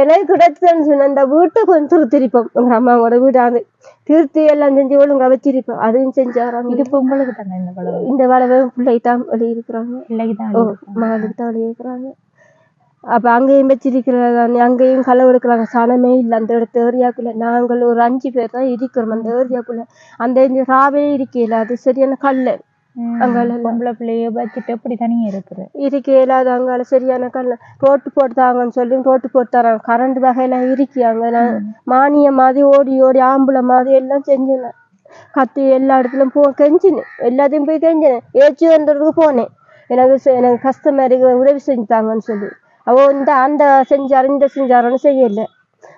எனக்கு கிடைச்சதுன்னு சொன்ன இந்த வீட்டை கொஞ்சம் திருப்போம். உங்க அம்மாவோட வீடு திருத்தி எல்லாம் செஞ்சு ஒழுங்கா வச்சிருப்போம். அதையும் செஞ்சாராங்க. இது இப்ப உங்களுக்கு தானே இந்த வளவை பிள்ளைதான் வழி இருக்கிறாங்க, மகளுக்கு தான் வழி இருக்கிறாங்க. அப்ப அங்கேயும் வச்சிருக்கிறாங்க, அங்கேயும் களவு எடுக்கிறாங்க. சனமே இல்லை அந்த இடத்த ஏரியாக்குள்ள. நாங்கள் ஒரு 5 பேர் தான் இருக்கிறோம் அந்த ஏரியாக்குள்ள. அந்த ராவே இருக்கல, அது சரியான கல்ல. பொம்பளை பிள்ளைய வச்சுட்டு எப்படி தனியா இருக்கல, அது அங்கால சரியான கல்ல. ரோட்டு போட்டுதாங்கன்னு சொல்லி ரோட்டு போட்டு தராங்க. கரண்ட் வகையெல்லாம் இருக்கியாங்க. நான் மானிய மாதிரி ஓடி ஓடி ஆம்பளை மாதிரி எல்லாம் செஞ்சேன். கத்தி எல்லா இடத்துலயும் கெஞ்சினேன், எல்லாத்தையும் போய் கெஞ்சினேன். ஏச்சு வந்ததுக்கு போனேன், எனக்கு கஷ்டமா இருக்கு, உதவி செஞ்சுட்டாங்கன்னு சொல்லி. அவ அந்த செஞ்சாரு இந்த செஞ்சாருன்னு செய்யல.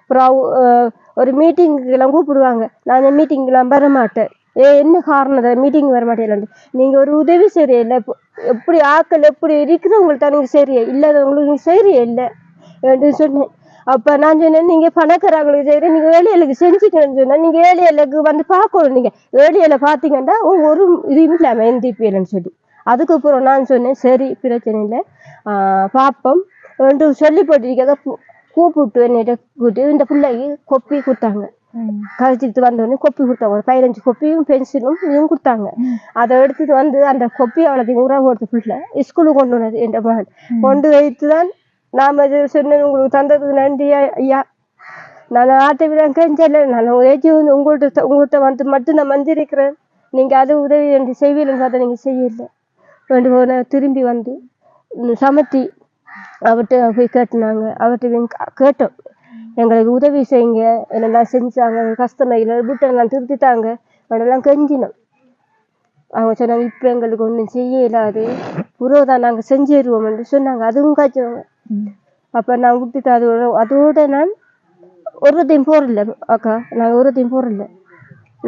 அப்புறம் ஒரு மீட்டிங்க்கு எல்லாம் கூப்பிடுவாங்க. நான் அந்த மீட்டிங்க்கு எல்லாம் வர மாட்டேன். என்ன காரணம் மீட்டிங் வர மாட்டேன்? நீங்க ஒரு உதவி சரியில்லை, எப்படி ஆக்கள் எப்படி இருக்குது உங்களுக்கு தான் நீங்க சரியா இல்லாதவங்களுக்கு நீங்க சரியா இல்லை அப்படின்னு சொன்னேன். அப்ப நான் சொன்னேன், நீங்க பணக்காரங்களுக்கு செய்யறேன், நீங்க ஏழைகளுக்கு செஞ்சுக்கணும்னு சொன்னா, நீங்க ஏழைகளுக்கு பார்க்கணும். நீங்க ஏழையில பாத்தீங்கன்னா ஒரு இதுவும் இல்லாம எந்திப்பியலன்னு சொல்லி. அதுக்கப்புறம் நான் சொன்னேன், சரி பிரச்சனை இல்லை, பாப்போம் என்று சொல்லி போட்டிருக்க. கூப்பிட்டு என்னிட்ட கூப்பிட்டு இந்த பிள்ளைக்கு கொப்பி கொடுத்தாங்க. கழிச்சிட்டு வந்தோடனே கொப்பி கொடுத்தாங்க. ஒரு 15 கொப்பியும் பென்சிலும் இதுவும் கொடுத்தாங்க. அதை எடுத்துட்டு அந்த கொப்பி அவ்வளோத்தையும் உறவு கொடுத்த பிள்ளை ஸ்கூலுக்கு கொண்டு வந்தது. என்ற மகன் கொண்டு வைத்துதான் நாம சொன்னேன், உங்களுக்கு தந்ததுக்கு நன்றி ஐயா, நான் ஆட்டை விட கெஞ்சல, நான் ஏற்றி உங்கள்கிட்ட மட்டும் நான் வந்திருக்கிறேன், நீங்க அது உதவி என்று செய்வீங்கன்னு பார்த்தா நீங்க செய்யலை. போன திரும்பி சமத்தி அவர்கிட்ட போய் கேட்டுனாங்க. அவர்கிட்ட கேட்டோம், எங்களுக்கு உதவி செய்யுங்க, என்னெல்லாம் செஞ்சாங்க, கஷ்டமைகளை வீட்டெல்லாம் திருத்திட்டாங்க, அதெல்லாம் கெஞ்சினோம். அவங்க சொன்னாங்க, இப்போ எங்களுக்கு ஒன்றும் செய்ய இல்லாது, புரோதான் நாங்கள் செஞ்சிடுவோம் என்று சொன்னாங்க. அதுவும் காய்ச்சவங்க. அப்போ நான் விட்டுட்டு அதோட நான் ஒருத்தையும் போறதில்லை அக்கா, நாங்கள் ஒருத்தையும் போறதில்லை.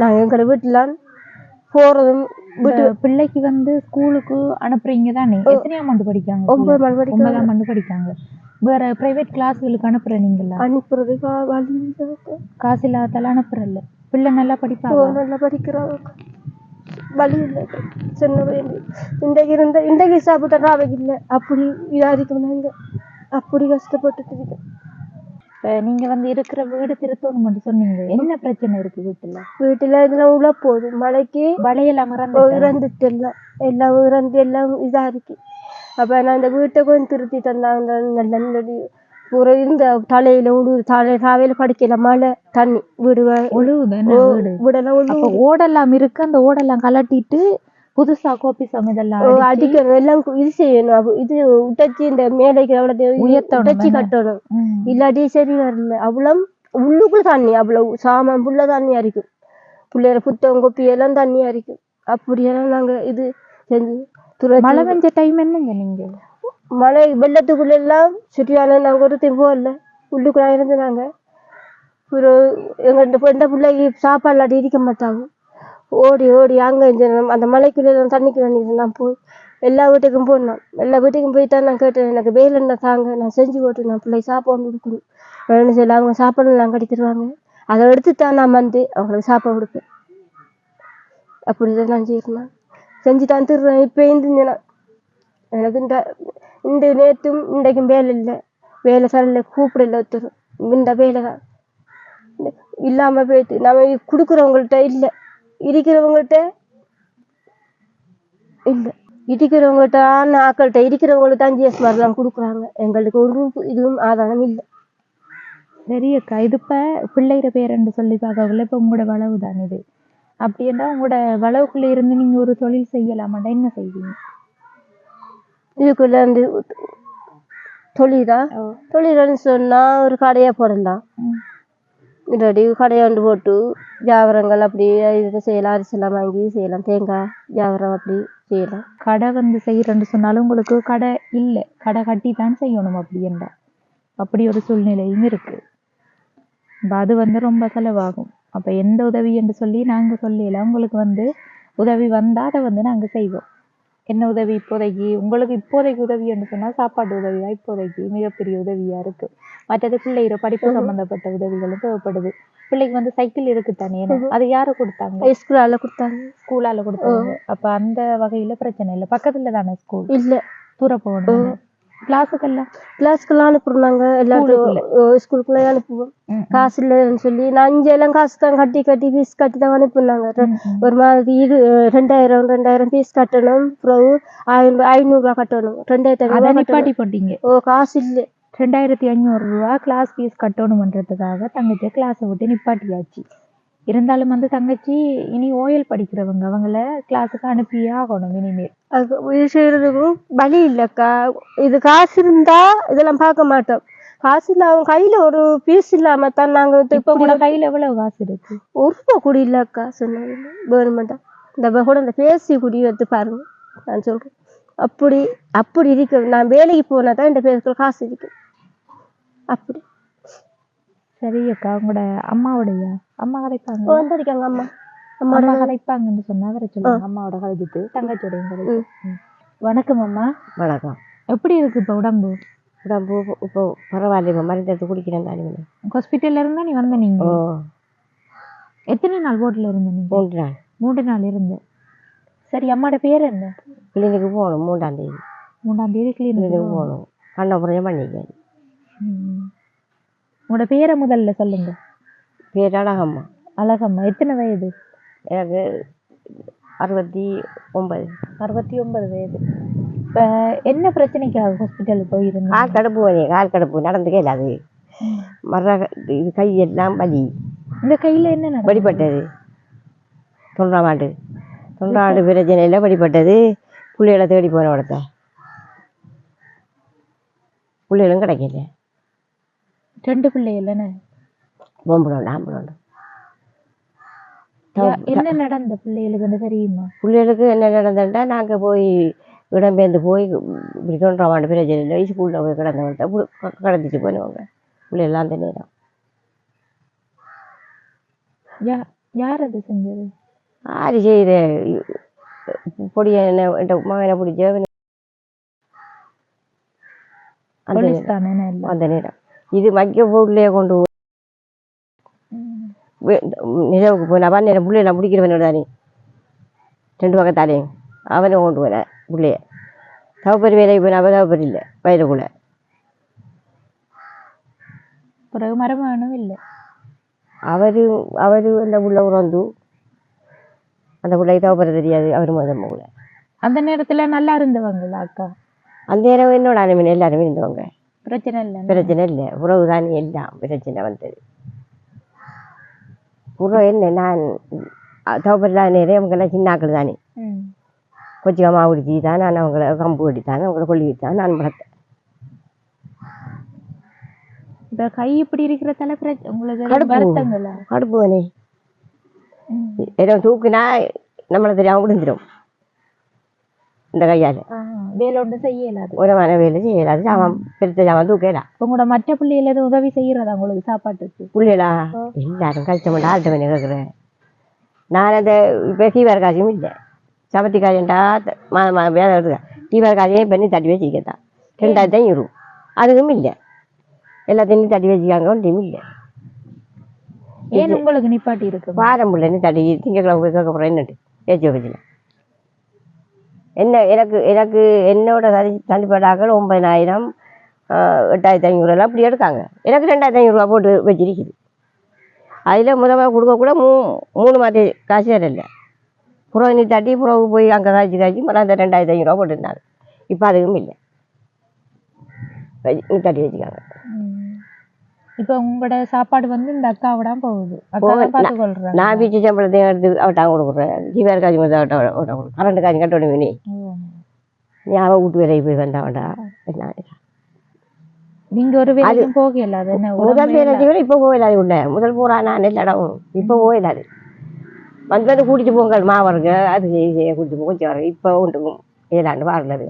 நாங்கள் எங்களை வீட்டுலாம் போறதும் பிள்ளைக்கு ஸ்கூலுக்கு அனுப்புறீங்க தானே? எத்தனையாம் ஆண்டு படிக்காங்க? 9ஆம் ஆண்டு படிக்காங்க. வேற பிரைவேட் கிளாஸ்களுக்கு அனுப்புறீங்களா? அனுப்புறது காசு இல்லாதால அனுப்புறல. பிள்ளை நல்லா படிப்பாங்க? நல்லா படிக்கிறாங்க, வழி இல்லை. சின்ன இன்றைக்கு சாப்பிட்ட ராவைக்கு இல்லை, அப்படி இதா இருக்கும். நாங்க அப்படி கஷ்டப்பட்டு இருக்கோம். நீங்க இருக்கிற வீடு திருத்தணும் மட்டும் சொன்னீங்க, என்ன பிரச்சனை இருக்கு வீட்டுல? இதெல்லாம் உள்ள போகுது, மழைக்கு வளையெல்லாம் இறந்துட்டு எல்லாம் இறந்து எல்லாம் இதா இருக்கு. அப்ப நான் இந்த வீட்டை கொஞ்சம் திருத்தி தந்தாங்க. நல்ல ஒரு இருந்த தலையில ராவையில படிக்கல, மழை தண்ணி வீடு வீடெல்லாம் ஓடெல்லாம் இருக்கு. அந்த ஓடெல்லாம் கலட்டிட்டு புதுசா கோப்பி இதெல்லாம் அடிக்கணும், எல்லாம் இது செய்யணும். இது உட்டச்சி இந்த மேலைக்கு உயர்த்தி கட்டணும், இல்லாட்டி சரி வரல. அவ்வளவு உள்ளுக்குள்ள தண்ணி, அவ்வளவு சாமான் புள்ள தண்ணியா இருக்கும். பிள்ளைற புத்தகம் கோப்பி எல்லாம் தண்ணியா இருக்கும். அப்படியெல்லாம் நாங்க இது செஞ்சு. மழை பெஞ்ச டைம் என்னங்க நீங்க? மழை வெள்ளத்துக்குள்ள எல்லாம் சுற்றியால நாங்க ஒருத்தையும் போகல, உள்ளுக்குள்ள இருந்தாங்க. ஒரு எங்கள்கிட்ட பிள்ளைக்கு சாப்பாடு இல்லாட்டி இருக்க மாட்டாங்க. ஓடி ஓடி அங்கே அந்த மலைக்குள்ள தண்ணிக்குள்ள நான் போய் எல்லா வீட்டுக்கும் போனோம். எல்லா வீட்டுக்கும் போய்தான் நான் கேட்டேன், எனக்கு வேலை என்ன தாங்க, நான் செஞ்சு போட்டு நான் பிள்ளை சாப்பாடு கொடுக்கணும் வேணும்னு சொல்லி. அவங்க சாப்பாடு நான் கட்டித்தருவாங்க, அதை எடுத்துத்தான் நான் அவங்களுக்கு சாப்பாடு கொடுப்பேன். அப்படிதான் நான் செய்யணும், செஞ்சு தான் தருவேன். இப்போ எனக்கு இந்த நேற்றும் இன்றைக்கும் வேலை இல்லை, வேலை சரியில்லை, கூப்பிடல ஒருத்தரும். இந்த வேலை தான் இல்லாமல் போயிட்டு நம்ம கொடுக்குறவங்கள்ட்ட இல்லை, இருக்கிறவங்கள்ட்ட இல்லை, இருக்கிறவங்கள்ட்ட ஆக்கள்கிட்ட இருக்கிறவங்களுக்கு தான் ஜிஎஸ் மாதிரி தான் கொடுக்குறாங்க. எங்களுக்கு ஒரு இதுவும் ஆதாரம் இல்லை. சரியக்கா, இது இப்போ பிள்ளைகிற பேரண்டு சொல்லி பார்க்கல. இப்போ உங்களோட வளவு தான் இது. அப்படின்னா உங்களோட வளவுக்குள்ள இருந்து நீங்க ஒரு தொழில் செய்யலாமாண்டா, என்ன செய்வீங்க? இதுக்குள்ள தொழிலா? தொழில்னு சொன்னா ஒரு கடையா போடலாம். இல்லாட்டி கடையாண்டு போட்டு ஜாவரங்கள் அப்படி இது செய்யலாம், அரிசிலாம் வாங்கி செய்யலாம், தேங்காய் ஜாவரம் அப்படி செய்யலாம். கடை வந்து செய்யறேன்னு சொன்னாலும் உங்களுக்கு கடை இல்லை, கடை கட்டி தான் செய்யணும் அப்படின்றா அப்படி ஒரு சூழ்நிலையும் இருக்கு. அப்ப அது வந்து ரொம்ப செலவாகும். அப்ப எந்த உதவி என்று சொல்லி நாங்க சொல்லல, உங்களுக்கு வந்து உதவி வந்தா அதை வந்து நாங்க செய்வோம். என்ன உதவி இப்போதைக்கு உங்களுக்கு இப்போதைக்கு உதவி என்று சொன்னா சாப்பாட்டு உதவியா இப்போதைக்கு மிகப்பெரிய உதவியா இருக்கு. மற்றது பிள்ளைகிற படிப்பு சம்பந்தப்பட்ட உதவிகளும் தேவைப்படுது. பிள்ளைக்கு வந்து சைக்கிள் இருக்குத்தானே, அது யாரு கொடுத்தாங்க? ஸ்கூலால கொடுத்தாங்க. ஸ்கூலால கொடுத்தாங்க. அப்ப அந்த வகையில பிரச்சனை இல்லை. பக்கத்துல தானே ஸ்கூல்? இல்ல, தூர போகணும். கிளாஸுக்கெல்லாம் அனுப்புறாங்க, எல்லாரும் ஸ்கூலுக்குள்ளே அனுப்புவோம். காசு இல்லைன்னு சொல்லி நான் இங்கெல்லாம் காசு தான் கட்டி ஃபீஸ் கட்டி தான் அனுப்புனாங்க. ஒரு மாதிரி 2000 ஃபீஸ் கட்டணும், அப்புறம் 500 ரூபா கட்டணும். 2500 போட்டீங்க. காசு இல்லை. 2500 ரூபா கிளாஸ் ஃபீஸ் கட்டணுமன்றதுக்காக தங்கச்சியை கிளாஸை விட்டு நிப்பாட்டியாச்சு. இருந்தாலும் வந்து தங்கச்சி இனி ஓயல் படிக்கிறவங்க, அவங்கள கிளாஸுக்கு அனுப்பியே ஆகணும் இனிமேல். அது உயிர் செய்யறதுக்கும் வழி இல்லைக்கா. இது காசு இருந்தா இதெல்லாம் பார்க்க மாட்டோம். காசு இல்லாம கையில ஒரு பீஸ் இல்லாம தான் நாங்க. இப்ப கூட கையில எவ்வளவு காசு இருக்கு? ஒரு ரூபா கூடி இல்லக்கா. சொன்னாங்க கவர்மெண்டா இந்த கூட இந்த பேசி குடி எடுத்து பாருங்க. நான் சொல்றேன் அப்படி இருக்கு. நான் வேலைக்கு போனா தான் இந்த பேருக்குள்ள காசு இருக்கு. அப்படி சரி அக்கா, உங்களோட அம்மாவுடைய அம்மா கதைப்பாங்க வந்திருக்காங்க. அம்மா கதைப்பாங்கன்னு சொன்னா வர சொல்லுங்க. அம்மாவோட கதைச்சிட்டு தங்கச்சியோட கதை. வணக்கம் அம்மா. வணக்கம். எப்படி இருக்கு இப்ப உடம்பு? இப்போ பரவாயில்ல, இப்போ மருந்து எடுத்து குடிக்கிறேன் தானே. ஹாஸ்பிட்டல்ல இருந்தா நீ வந்த? நீங்க எத்தனை நாள் போட்ல இருந்த? நீங்க 3 நாள் இருந்த. சரி, அம்மாவோட பேர் என்ன? கிளினிக்கு போகணும். 3ஆம் தேதி கிளினிக்கு போகணும். கண்ணபுரம் பண்ணிக்க. உங்களோட பேரை முதல்ல சொல்லுங்க. பேர் அழகம்மா. அழகம்மா. எத்தனை வயது? எனக்கு 69. 69 வயது. இப்போ என்ன பிரச்சனைக்காக ஹாஸ்பிட்டலுக்கு போயிருந்தேன்? கால் கடுப்பு நடந்துக்கே இல்லாது. இது கையெல்லாம் வலி. இந்த கையில் என்ன வழிபட்டது? தொண்டாமாண்டு பிரச்சனையில் வழிபட்டது. பிள்ளைகளை தேடி போன இடத்த பிள்ளைகளும் கிடைக்கல. 2 பிள்ளைகள் என்ன? பொம்பளோண்டு. என்ன நடந்த பிள்ளைகளுக்கு தெரியுமா? பிள்ளைகளுக்கு என்ன நடந்தா, நாங்கள் போய் இடம்பெயர்ந்து போய் இப்படி தொண்டாமாண்டு பிரச்சனையில் ஸ்கூலில் போய் கிடந்தவங்க கடத்திட்டு போனவங்க பிள்ளைகள்லாம் அந்த நேரம். யார் அது செஞ்சது? ஆறு செய்கிற பொடிய என்ன மகனை பிடிச்ச அந்த நேரம். இது மைக்க பொருளையே கொண்டு நிலவுக்கு போன நேரம் பிள்ளைய நான் பிடிக்கிறவனோட தானே 2 பக்கத்தாலேயும் அவனை கொண்டு போனேன். பிள்ளைய தவப்பரி வேலைக்கு போன அவ தவப்பரி இல்லை வயலுக்குள்ள. பிறகு மரமானும் இல்லை. அவரு அந்த புள்ள உறந்து அந்த பிள்ளைக்கு தவப்பரி தெரியாது. அவரு முதல்ல அந்த நேரத்துல நல்லா இருந்தவங்களா அக்கா? அந்த நேரம் என்னோட அனுமதி எல்லாருமே இருந்தவங்க. பிரச்சனை இல்லை. உறவுதான் எல்லாம் பிரச்சனை வந்தது. உறவு என்ன, நான் தவப்பரில்லாத நேரம் அவங்கெல்லாம் சின்னாக்கள் தானே. கொச்சிக்கா மாவு பிடிச்சி தான் நான் அவங்கள கம்பு கட்டித்தான் அவங்கள கொல்லி வச்சான் நான் வளர்த்தேன். இப்போ கை இப்படி இருக்கிறதால உங்களுக்கு கடுப்பு தானே. ஏதோ தூக்குனா நம்மளை தெரியாம விழுந்துடும். இந்த கையால் வேலை ஒன்று செய்யலாது, உரமான வேலை செய்யலாது. சாமான் பெருத்த சாமான் தூக்கலாம். உங்களோட மற்ற பிள்ளைகள் எதுவும் உதவி செய்யறதா உங்களுக்கு சாப்பாட்டுக்கு? பிள்ளைகளா எல்லாரும் கஷ்டப்பட்டு ஆள்கிட்ட பண்ணி கேட்குறேன். நான் அந்த இப்போ தீவிர காசியும் இல்லை. சமத்தி காரியண்டா வேலை எடுத்துக்க. தீவிர காரியம் பண்ணி தட்டி வச்சுக்கத்தான் 2500. அதுவும் இல்லை. எல்லாத்தையும் தட்டி வச்சுக்காங்க. ஒன்றையும் இல்லை. ஏன் உங்களுக்கு நிப்பாட்டி இருக்கு? வாரம் பிள்ளைன்னு தட்டி திங்கக்கிழமை போய் கேட்க போகிறேன். என்னட்டு ஏற்றி வச்சுல என்ன எனக்கு என்னோட தனிப்பட்டாக்கள் 9000 8500 எல்லாம் அப்படி எடுக்காங்க. எனக்கு 2500 ரூபா போட்டு வச்சிருக்குது. அதில் முதல்ல கொடுக்கக்கூட 3 மாதம் காசு தரல. புறவு நீ தட்டி புறவு போய் அங்கே காய்ச்சி மொத்தம் அந்த 2500 ரூபா போட்டுருந்தாங்க. இப்போ அதுவும் இல்லை. நீ தட்டி வச்சுக்காங்க. இப்போ உங்களோட சாப்பாடு வந்து இந்த அக்காவிட போகுது. நான் வீட்டு சம்பளத்தையும் எடுத்து அவட்டாங்க கொடுக்குறேன். ஜீவார் காய்ச்சி மட்டும் அவட்ட கொடுக்குறேன். கரண்ட் காய்ச்சி கட்டணும். நீ அவன் வீட்டு வேலைக்கு போய் வந்தாவண்டா என்ன நீங்க ஒரு வேலைக்கும் போக இல்லாது என்ன முதல் வேலைக்கு விட இப்போ போயிடாது உள்ள முதல் போறா நான் எல்லா இடம் இப்போ போயிடாது வந்து கூட்டிட்டு போங்கள் மாவருங்க அது கூட்டிட்டு போக கொஞ்சம் வரும் இப்போ உண்டு ஏழாண்டு வாரது.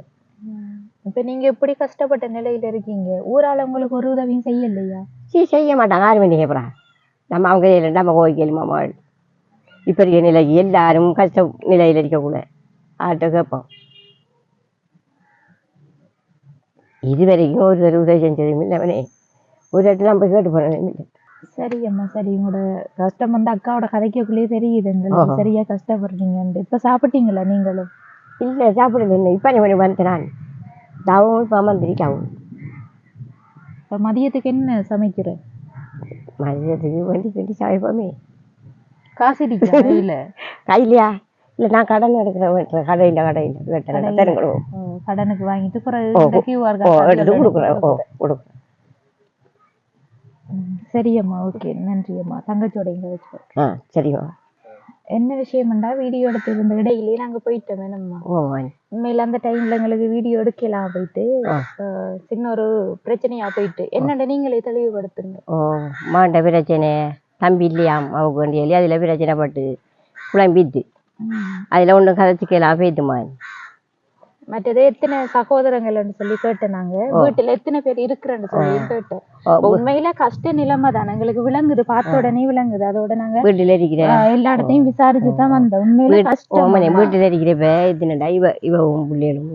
இப்ப நீங்க எப்படி கஷ்டப்பட்ட நிலையில இருக்கீங்க, ஊரால உங்களுக்கு ஒரு உதவியும் செய்யலையா? செய்ய மாட்டாங்க. 6 மணி கேட்பறா நம்ம அவங்க நம்ம போய் கேளுமாமா இப்ப இருக்க நிலைக்கு எல்லாரும் கஷ்ட நிலையில இருக்கக்கூட ஆட்ட கேட்போம். இதுவரைக்கும் ஒரு தடவை உதவி செஞ்சதும் இல்லைவனே ஒரு இடத்துல நம்ம கேட்டு போனதும் இல்லை. சரி அம்மா சரி, உங்களோட கஷ்டம் வந்து அக்காவோட கதைக்குள்ளேயே தெரியுது எங்களுக்கு சரியா கஷ்டப்படுறீங்க. இப்ப சாப்பிட்டீங்களா நீங்களும்? இல்லை சாப்பிடல இல்லை இப்ப நீ வந்து நான் தாவும் இப்போ அமர்ந்திருக்காவும். இப்போ மதியத்துக்கு என்ன சமைக்கிற? மதியத்துக்கு வண்டி சமைப்போமே. காசு இருக்கா இல்லை? கையிலையா? இல்லை நான் கடன் எடுக்கிறேன் கடையில் கடனுக்கு வாங்கிட்டு எடுத்து கொடுக்குறேன். சரியம்மா ஓகே நன்றி அம்மா. தங்கச்சோட இங்க வச்சு சரிம்மா. என்ன விஷயம்டா வீடியோ எடுத்து இருந்த இடையிலேயே நாங்க போயிட்டோம் வேணும்மா. உண்மையில அந்த டைம்ல எங்களுக்கு வீடியோ எடுக்கலாம் போயிட்டு சின்ன ஒரு பிரச்சனையா போயிட்டு என்னடா நீங்களே தெளிவுபடுத்துங்க. மாண்ட பிரச்சனை தம்பி இல்லையாம் அவங்க வேண்டிய அதுல பிரச்சனை பட்டு குழம்பிட்டு அதுல ஒன்றும் கதைச்சிக்கலாம் போயிட்டுமா. மற்றது எத்தனை சகோதரங்கள்னு சொல்லி கேட்டேன். நாங்க வீட்டுல எத்தனை பேர் இருக்கிறேன்னு சொல்லி கேட்டேன். உண்மையில கஷ்ட நிலைமை தான் எங்களுக்கு விளங்குது, பார்த்த உடனே விளங்குது. அதோட நாங்க வீட்டுல இருக்கிற எல்லா இடத்தையும் விசாரிச்சுதான் வந்தோம். உண்மையில கஷ்டம். வீட்டுல இருக்கிறப்ப இதுனடா இவ பிள்ளைகளும்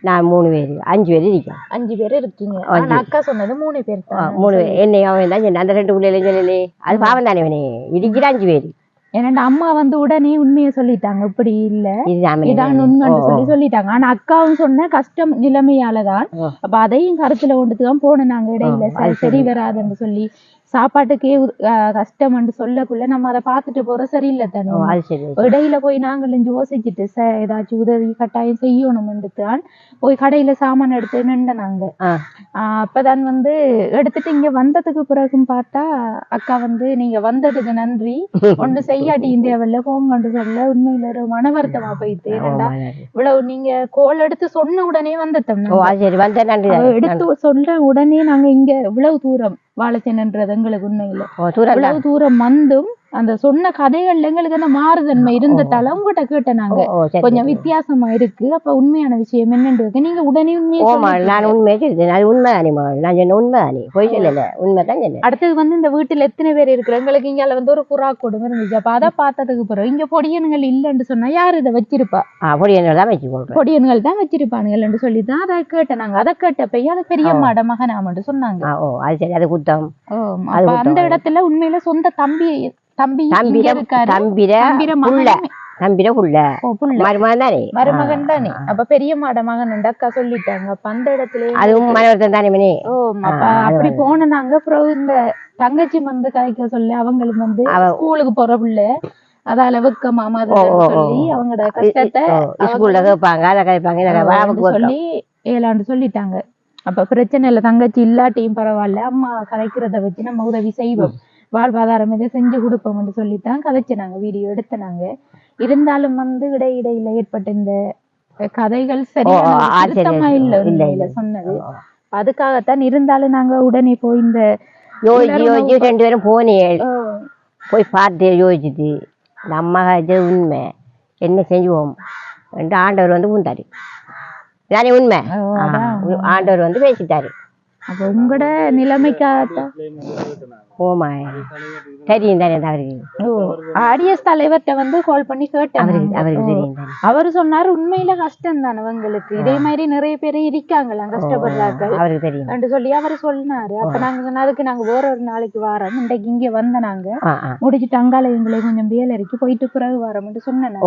நான் 3 பேர் 5 பேர் இருக்கேன். 5 பேர் இருக்கீங்க. அக்கா சொன்னது 3 பேர் தான். 3 பேர் என்னை அவன் தான் சொன்ன அந்த 2 பிள்ளைகளும் சொல்லலே அது பாவம் தானே அவனே இருக்கிற 5 பேர். ஏன்னா அம்மா வந்து உடனே உண்மையை சொல்லிட்டாங்க, இப்படி இல்ல இதான் உண்மைன்னு சொல்லிட்டாங்க. ஆனா அக்காவும் சொன்ன கஷ்டம் நிலைமையாலதான். அப்ப அதையும் கருத்துல கொண்டுதான் போனோம் நாங்க இடையில. சரி வராதுன்னு சொல்லி சாப்பாட்டுக்கே கஷ்டம்னு சொல்லக்குள்ள நம்ம அதை பார்த்துட்டு போற சரியில்லை தானே. இடையில போய் நாங்களும் யோசிச்சுட்டு ஏதாச்சும் உதவி கட்டாயம் செய்யணும்னு தான் போய் கடையில சாமான் எடுத்து நின்ற நாங்க. அப்பதான் வந்து எடுத்துட்டு இங்க வந்ததுக்கு பிறகும் பார்த்தா அக்கா வந்து நீங்க வந்ததுக்கு நன்றி ஒன்று செய்யாட்டி இந்தியாவில போங்கன்னு சொல்ல உண்மையில ஒரு மன வருத்தமா போயிட்டு. ஏன்னா இவ்வளவு நீங்க கோல் எடுத்து சொன்ன உடனே வந்துட்டோம். எடுத்து சொல்ற உடனே நாங்க இங்க இவ்வளவு தூரம் வாழைச்சேன்ன்றது எங்களுக்கு உண்மையில இவ்வளவு தூரம் வந்தும் அந்த சொன்ன கதைகள்ல எங்களுக்கு அந்த மாறுதன்மை இருந்ததால உங்ககிட்ட கேட்ட நாங்க கொஞ்சம் வித்தியாசமா இருக்கு. அப்ப உண்மையான விஷயம் என்னன்றது நீங்க உடனே அடுத்தது வந்து இந்த வீட்டுல எத்தனை பேர் இருக்கிற எங்களுக்கு இங்க வந்து ஒரு புறா கொடுமை இருந்துச்சு. அப்ப அதை பார்த்ததுக்கு பிறகு இங்க பொடியன்கள் இல்லைன்னு சொன்னா யாரு இதை வச்சிருப்பா? பொடியன்கள் தான் வச்சிருப்பானுங்கன்னு சொல்லிதான் அதை கேட்டேன் நாங்க. அதை கேட்டப்ப அதை பெரியம்மாட மகனாமன்னு சொன்னாங்க. அந்த இடத்துல உண்மையில சொந்த தம்பி மருமகன் தானே. அப்ப பெரியம்மாட மகன் அக்கா சொல்லிட்டாங்க. அப்ப அந்த இடத்துல அப்படி போன நாங்க அப்புறம் இந்த தங்கச்சி வந்து கதைக்க சொல்லி அவங்களுக்கு வந்து ஸ்கூலுக்கு போற பிள்ளை அதால வெக்கமா சொல்லி அவங்களோட கஷ்டத்தை சொல்லி ஏழாண்டு சொல்லிட்டாங்க. அப்ப பிரச்சனை இல்லை, தங்கச்சி இல்லாட்டியும் பரவாயில்ல, அம்மா கதைக்கிறத வச்சு நம்ம உதவி செய்வோம், வாழ்வாதாரம் இதை செஞ்சு கொடுப்போம்னு சொல்லித்தான் கதைச்சு நாங்க வீடியோ எடுத்தனாங்க. இருந்தாலும் வந்து இடையில ஏற்பட்ட இந்த கதைகள் சரியா இல்ல சொன்னது அதுக்காகத்தான். இருந்தாலும் நாங்க உடனே போய் இந்த 2 பேரும் போய் பார்த்து யோசிச்சுட்டு நம்ம உண்மை என்ன செஞ்சுவோம் என்று ஆண்டவர் வந்து பூந்தாரு. தானே உண்மை, ஆண்டவர் வந்து பேசிட்டாரு. அப்ப உங்களோட நிலைமைக்காக போமா தெரியும் தானே அவருக்கு. ஆடியஸ் தலைவர்கிட்ட வந்து கால் பண்ணி கேட்டேன். அவருக்கு தெரியும். அவரு சொன்னாரு உண்மையில கஷ்டம் தானே அவங்களுக்கு, இதே மாதிரி நிறைய பேர் இருக்காங்களா கஷ்டப்படுறார்கள் அவருக்கு தெரியும் சொல்லி அவரு சொன்னாரு. அப்ப நாங்க சொன்ன அதுக்கு நாங்க ஒரு நாளைக்கு வாரம் இன்றைக்கு இங்க வந்த நாங்க முடிச்சுட்டு அங்கால எங்களை கொஞ்சம் வேலைக்கு போயிட்டு பிறகு வாரம்னு சொன்னேன்.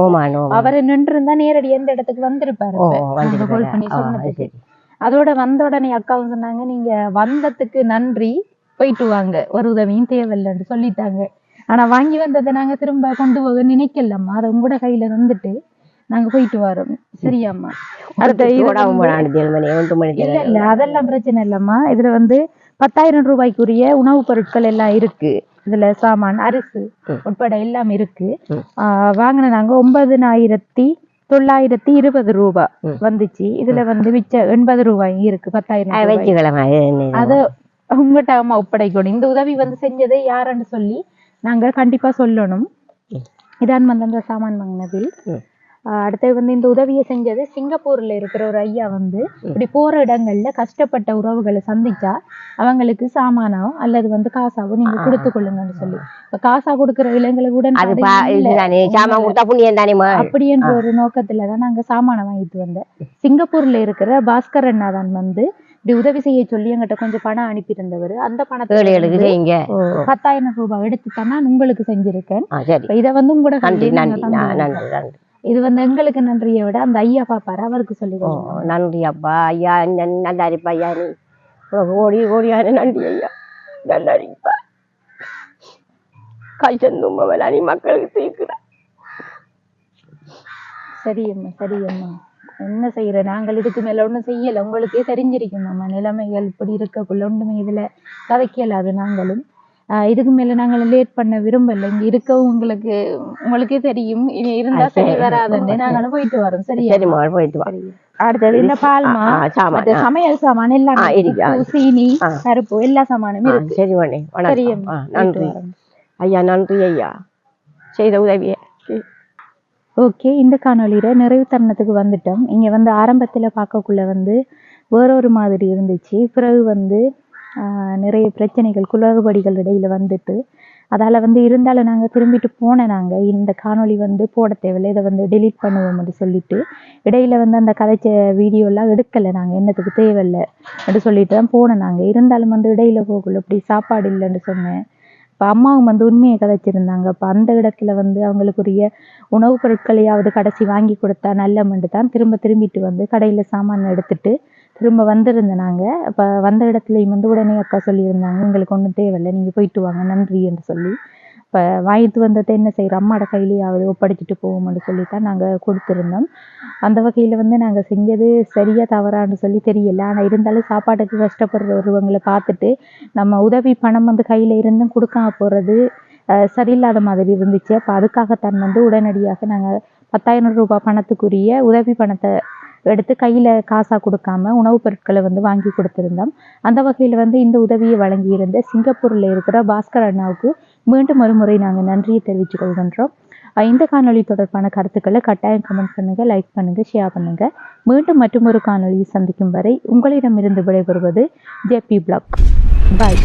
அவரு நின்று இருந்தா நேரடி எந்த இடத்துக்கு வந்திருப்பாரு கால் பண்ணி சொன்னதுக்கு. அதோட வந்த உடனே அக்காவும் சொன்னாங்க நீங்க வந்ததுக்கு நன்றி, போயிட்டு வாங்க, ஒரு உதவியும் தேவையில்லைன்னு சொல்லிட்டாங்க. ஆனா வாங்கி வந்ததை நாங்க திரும்ப கொண்டு போக நினைக்கலம்மா, அதை உங்களோட கையில வந்துட்டு நாங்க போயிட்டு வரோம். சரியாம்மா? இல்ல அதெல்லாம் பிரச்சனை இல்லம்மா. இதுல வந்து 10,000 ரூபாய்க்குரிய உணவுப் பொருட்கள் எல்லாம் இருக்கு. இதுல சாமான் அரிசி உட்பட எல்லாம் இருக்கு. வாங்கின நாங்க 9,000 920 ரூபாய் வந்துச்சு. இதுல வந்து மிச்ச 80 ரூபாய் இருக்கு. 10,000 அத உங்ககிட்ட அம்மா ஒப்படைக்கணும். இந்த உதவி வந்து செஞ்சதே யாருன்னு சொல்லி நாங்க கண்டிப்பா சொல்லணும். இதான் வந்து அந்த சாமான் வாங்கினதில். அடுத்தது வந்து இந்த உதவியை செஞ்சது சிங்கப்பூர்ல இருக்கிற ஒரு ஐயா வந்து இப்படி போற இடங்கள்ல கஷ்டப்பட்ட உறவுகளை சந்திச்சா அவங்களுக்கு சாமானோ அல்லது வந்து காசாவோ நீங்க கொடுத்து கொள்ளுங்கன்னு சொல்லி. இப்ப காசா கொடுக்கிற இளைஞர்களுக்கு கூட அப்படி என்ற ஒரு நோக்கத்துலதான் நாங்க சாமானை வாங்கிட்டு வந்தேன். சிங்கப்பூர்ல இருக்கிற பாஸ்கர் அண்ணா தான் வந்து இப்படி உதவி செய்ய சொல்லி எங்கிட்ட கொஞ்சம் பணம் அனுப்பியிருந்தவர். அந்த பணத்தை 10,000 ரூபாய் எடுத்து நான் உங்களுக்கு செஞ்சிருக்கேன். இதை வந்து உங்களோட இது வந்து எங்களுக்கு நன்றியை விட அந்த ஐயா பாப்பாரு அவருக்கு சொல்லி நன்றி அப்பா ஐயா. நல்லா இருப்பா ஐயா, நீ ஓடி ஓடியான நன்றி ஐயா. நல்லா இருப்பா. கல்ச்சந்தும்பவளா நீ மக்களுக்கு தீர்க்கிறா. சரியம்மா சரியம்மா. என்ன செய்யற, நாங்கள் இதுக்கு மேல ஒண்ணும் செய்யல. உங்களுக்கே தெரிஞ்சிருக்கும் நம்ம நிலைமைகள் இப்படி இருக்கக்குள்ள ஒண்ணுமே இதுல கதைக்கலாது. நாங்களும் இதுக்கு மேல நாங்கள் லேட் பண்ண விரும்பல. இங்க இருக்கவும் உங்களுக்கே தெரியும். இனி இருந்தா சரி வராதுன்னு நாங்களும் போயிட்டு வரோம். சரியா போயிட்டு வரோம். அடுத்தது இந்த பால்மா சமையல் சாமான் எல்லாம் சீனி பருப்பு எல்லா சாமானும் இருக்கு. சரி மணி நன்றி ஐயா. நன்றி ஐயா செய்த உதவிய. ஓகே, இந்த காணொலியில நிறைவு தருணத்துக்கு வந்துட்டோம். இங்க வந்து ஆரம்பத்துல பார்க்கக்குள்ள வந்து வேறொரு மாதிரி இருந்துச்சு. பிறகு வந்து நிறைய பிரச்சனைகள் குளறுபடிகள் இடையில வந்துட்டு அதால வந்து இருந்தாலும் நாங்கள் திரும்பிட்டு போனேன். நாங்கள் இந்த காணொலி வந்து போட தேவையில்லை, இதை வந்து டெலீட் பண்ணுவோம் அப்படி சொல்லிட்டு இடையில வந்து அந்த கதைச்ச வீடியோலாம் எடுக்கலை. நாங்கள் என்னத்துக்கு தேவையில்லை அப்படி சொல்லிட்டு தான் போனேன். நாங்கள் இருந்தாலும் வந்து இடையில போகல இப்படி சாப்பாடு இல்லைன்னு சொன்னேன். இப்போ அம்மாவும் வந்து உண்மையை கதைச்சிருந்தாங்க. அப்போ அந்த இடத்துல வந்து அவங்களுக்குரிய உணவுப் பொருட்களையாவது கடைசி வாங்கி கொடுத்தா நல்லமென்று தான் திரும்பிட்டு வந்து கடையில் சாமான் எடுத்துட்டு திரும்ப வந்திருந்தேன். நாங்கள் அப்போ வந்த இடத்துலையும் வந்து உடனே அக்கா சொல்லியிருந்தாங்க, எங்களுக்கு ஒன்றும் தேவையில்லை, நீங்கள் போயிட்டு வாங்க நன்றி என்று சொல்லி. இப்போ வாங்கிட்டு வந்ததை என்ன செய்கிறோம், அம்மாவோட கையிலேயாவது ஒப்படைச்சிட்டு போவோம்னு சொல்லித்தான் நாங்கள் கொடுத்துருந்தோம். அந்த வகையில் வந்து நாங்கள் செஞ்சது சரியாக தவறான்னு சொல்லி தெரியல. ஆனால் இருந்தாலும் சாப்பாட்டுக்கு கஷ்டப்படுறவங்களை பார்த்துட்டு நம்ம உதவி பணம் வந்து கையில் இருந்தும் கொடுக்காம போகிறது சரியில்லாத மாதிரி இருந்துச்சு. அப்போ அதுக்காகத்தான் வந்து உடனடியாக நாங்கள் 10,000 ரூபாய் பணத்துக்குரிய உதவி பணத்தை எடுத்து கையில் காசாக கொடுக்காம உணவுப் பொருட்களை வந்து வாங்கி கொடுத்துருந்தோம். அந்த வகையில் வந்து இந்த உதவியை வழங்கியிருந்த சிங்கப்பூரில் இருக்கிற பாஸ்கர் அண்ணாவுக்கு மீண்டும் மறுமுறை நாங்கள் நன்றியை தெரிவித்துக் கொள்கின்றோம். இந்த காணொலி தொடர்பான கருத்துக்களை கட்டாயம் கமெண்ட் பண்ணுங்கள், லைக் பண்ணுங்கள், ஷேர் பண்ணுங்கள். மீண்டும் மற்றொரு காணொலியை சந்திக்கும் வரை உங்களிடமிருந்து விடைபெறுவது ஜேபி பிளாக். பாய்.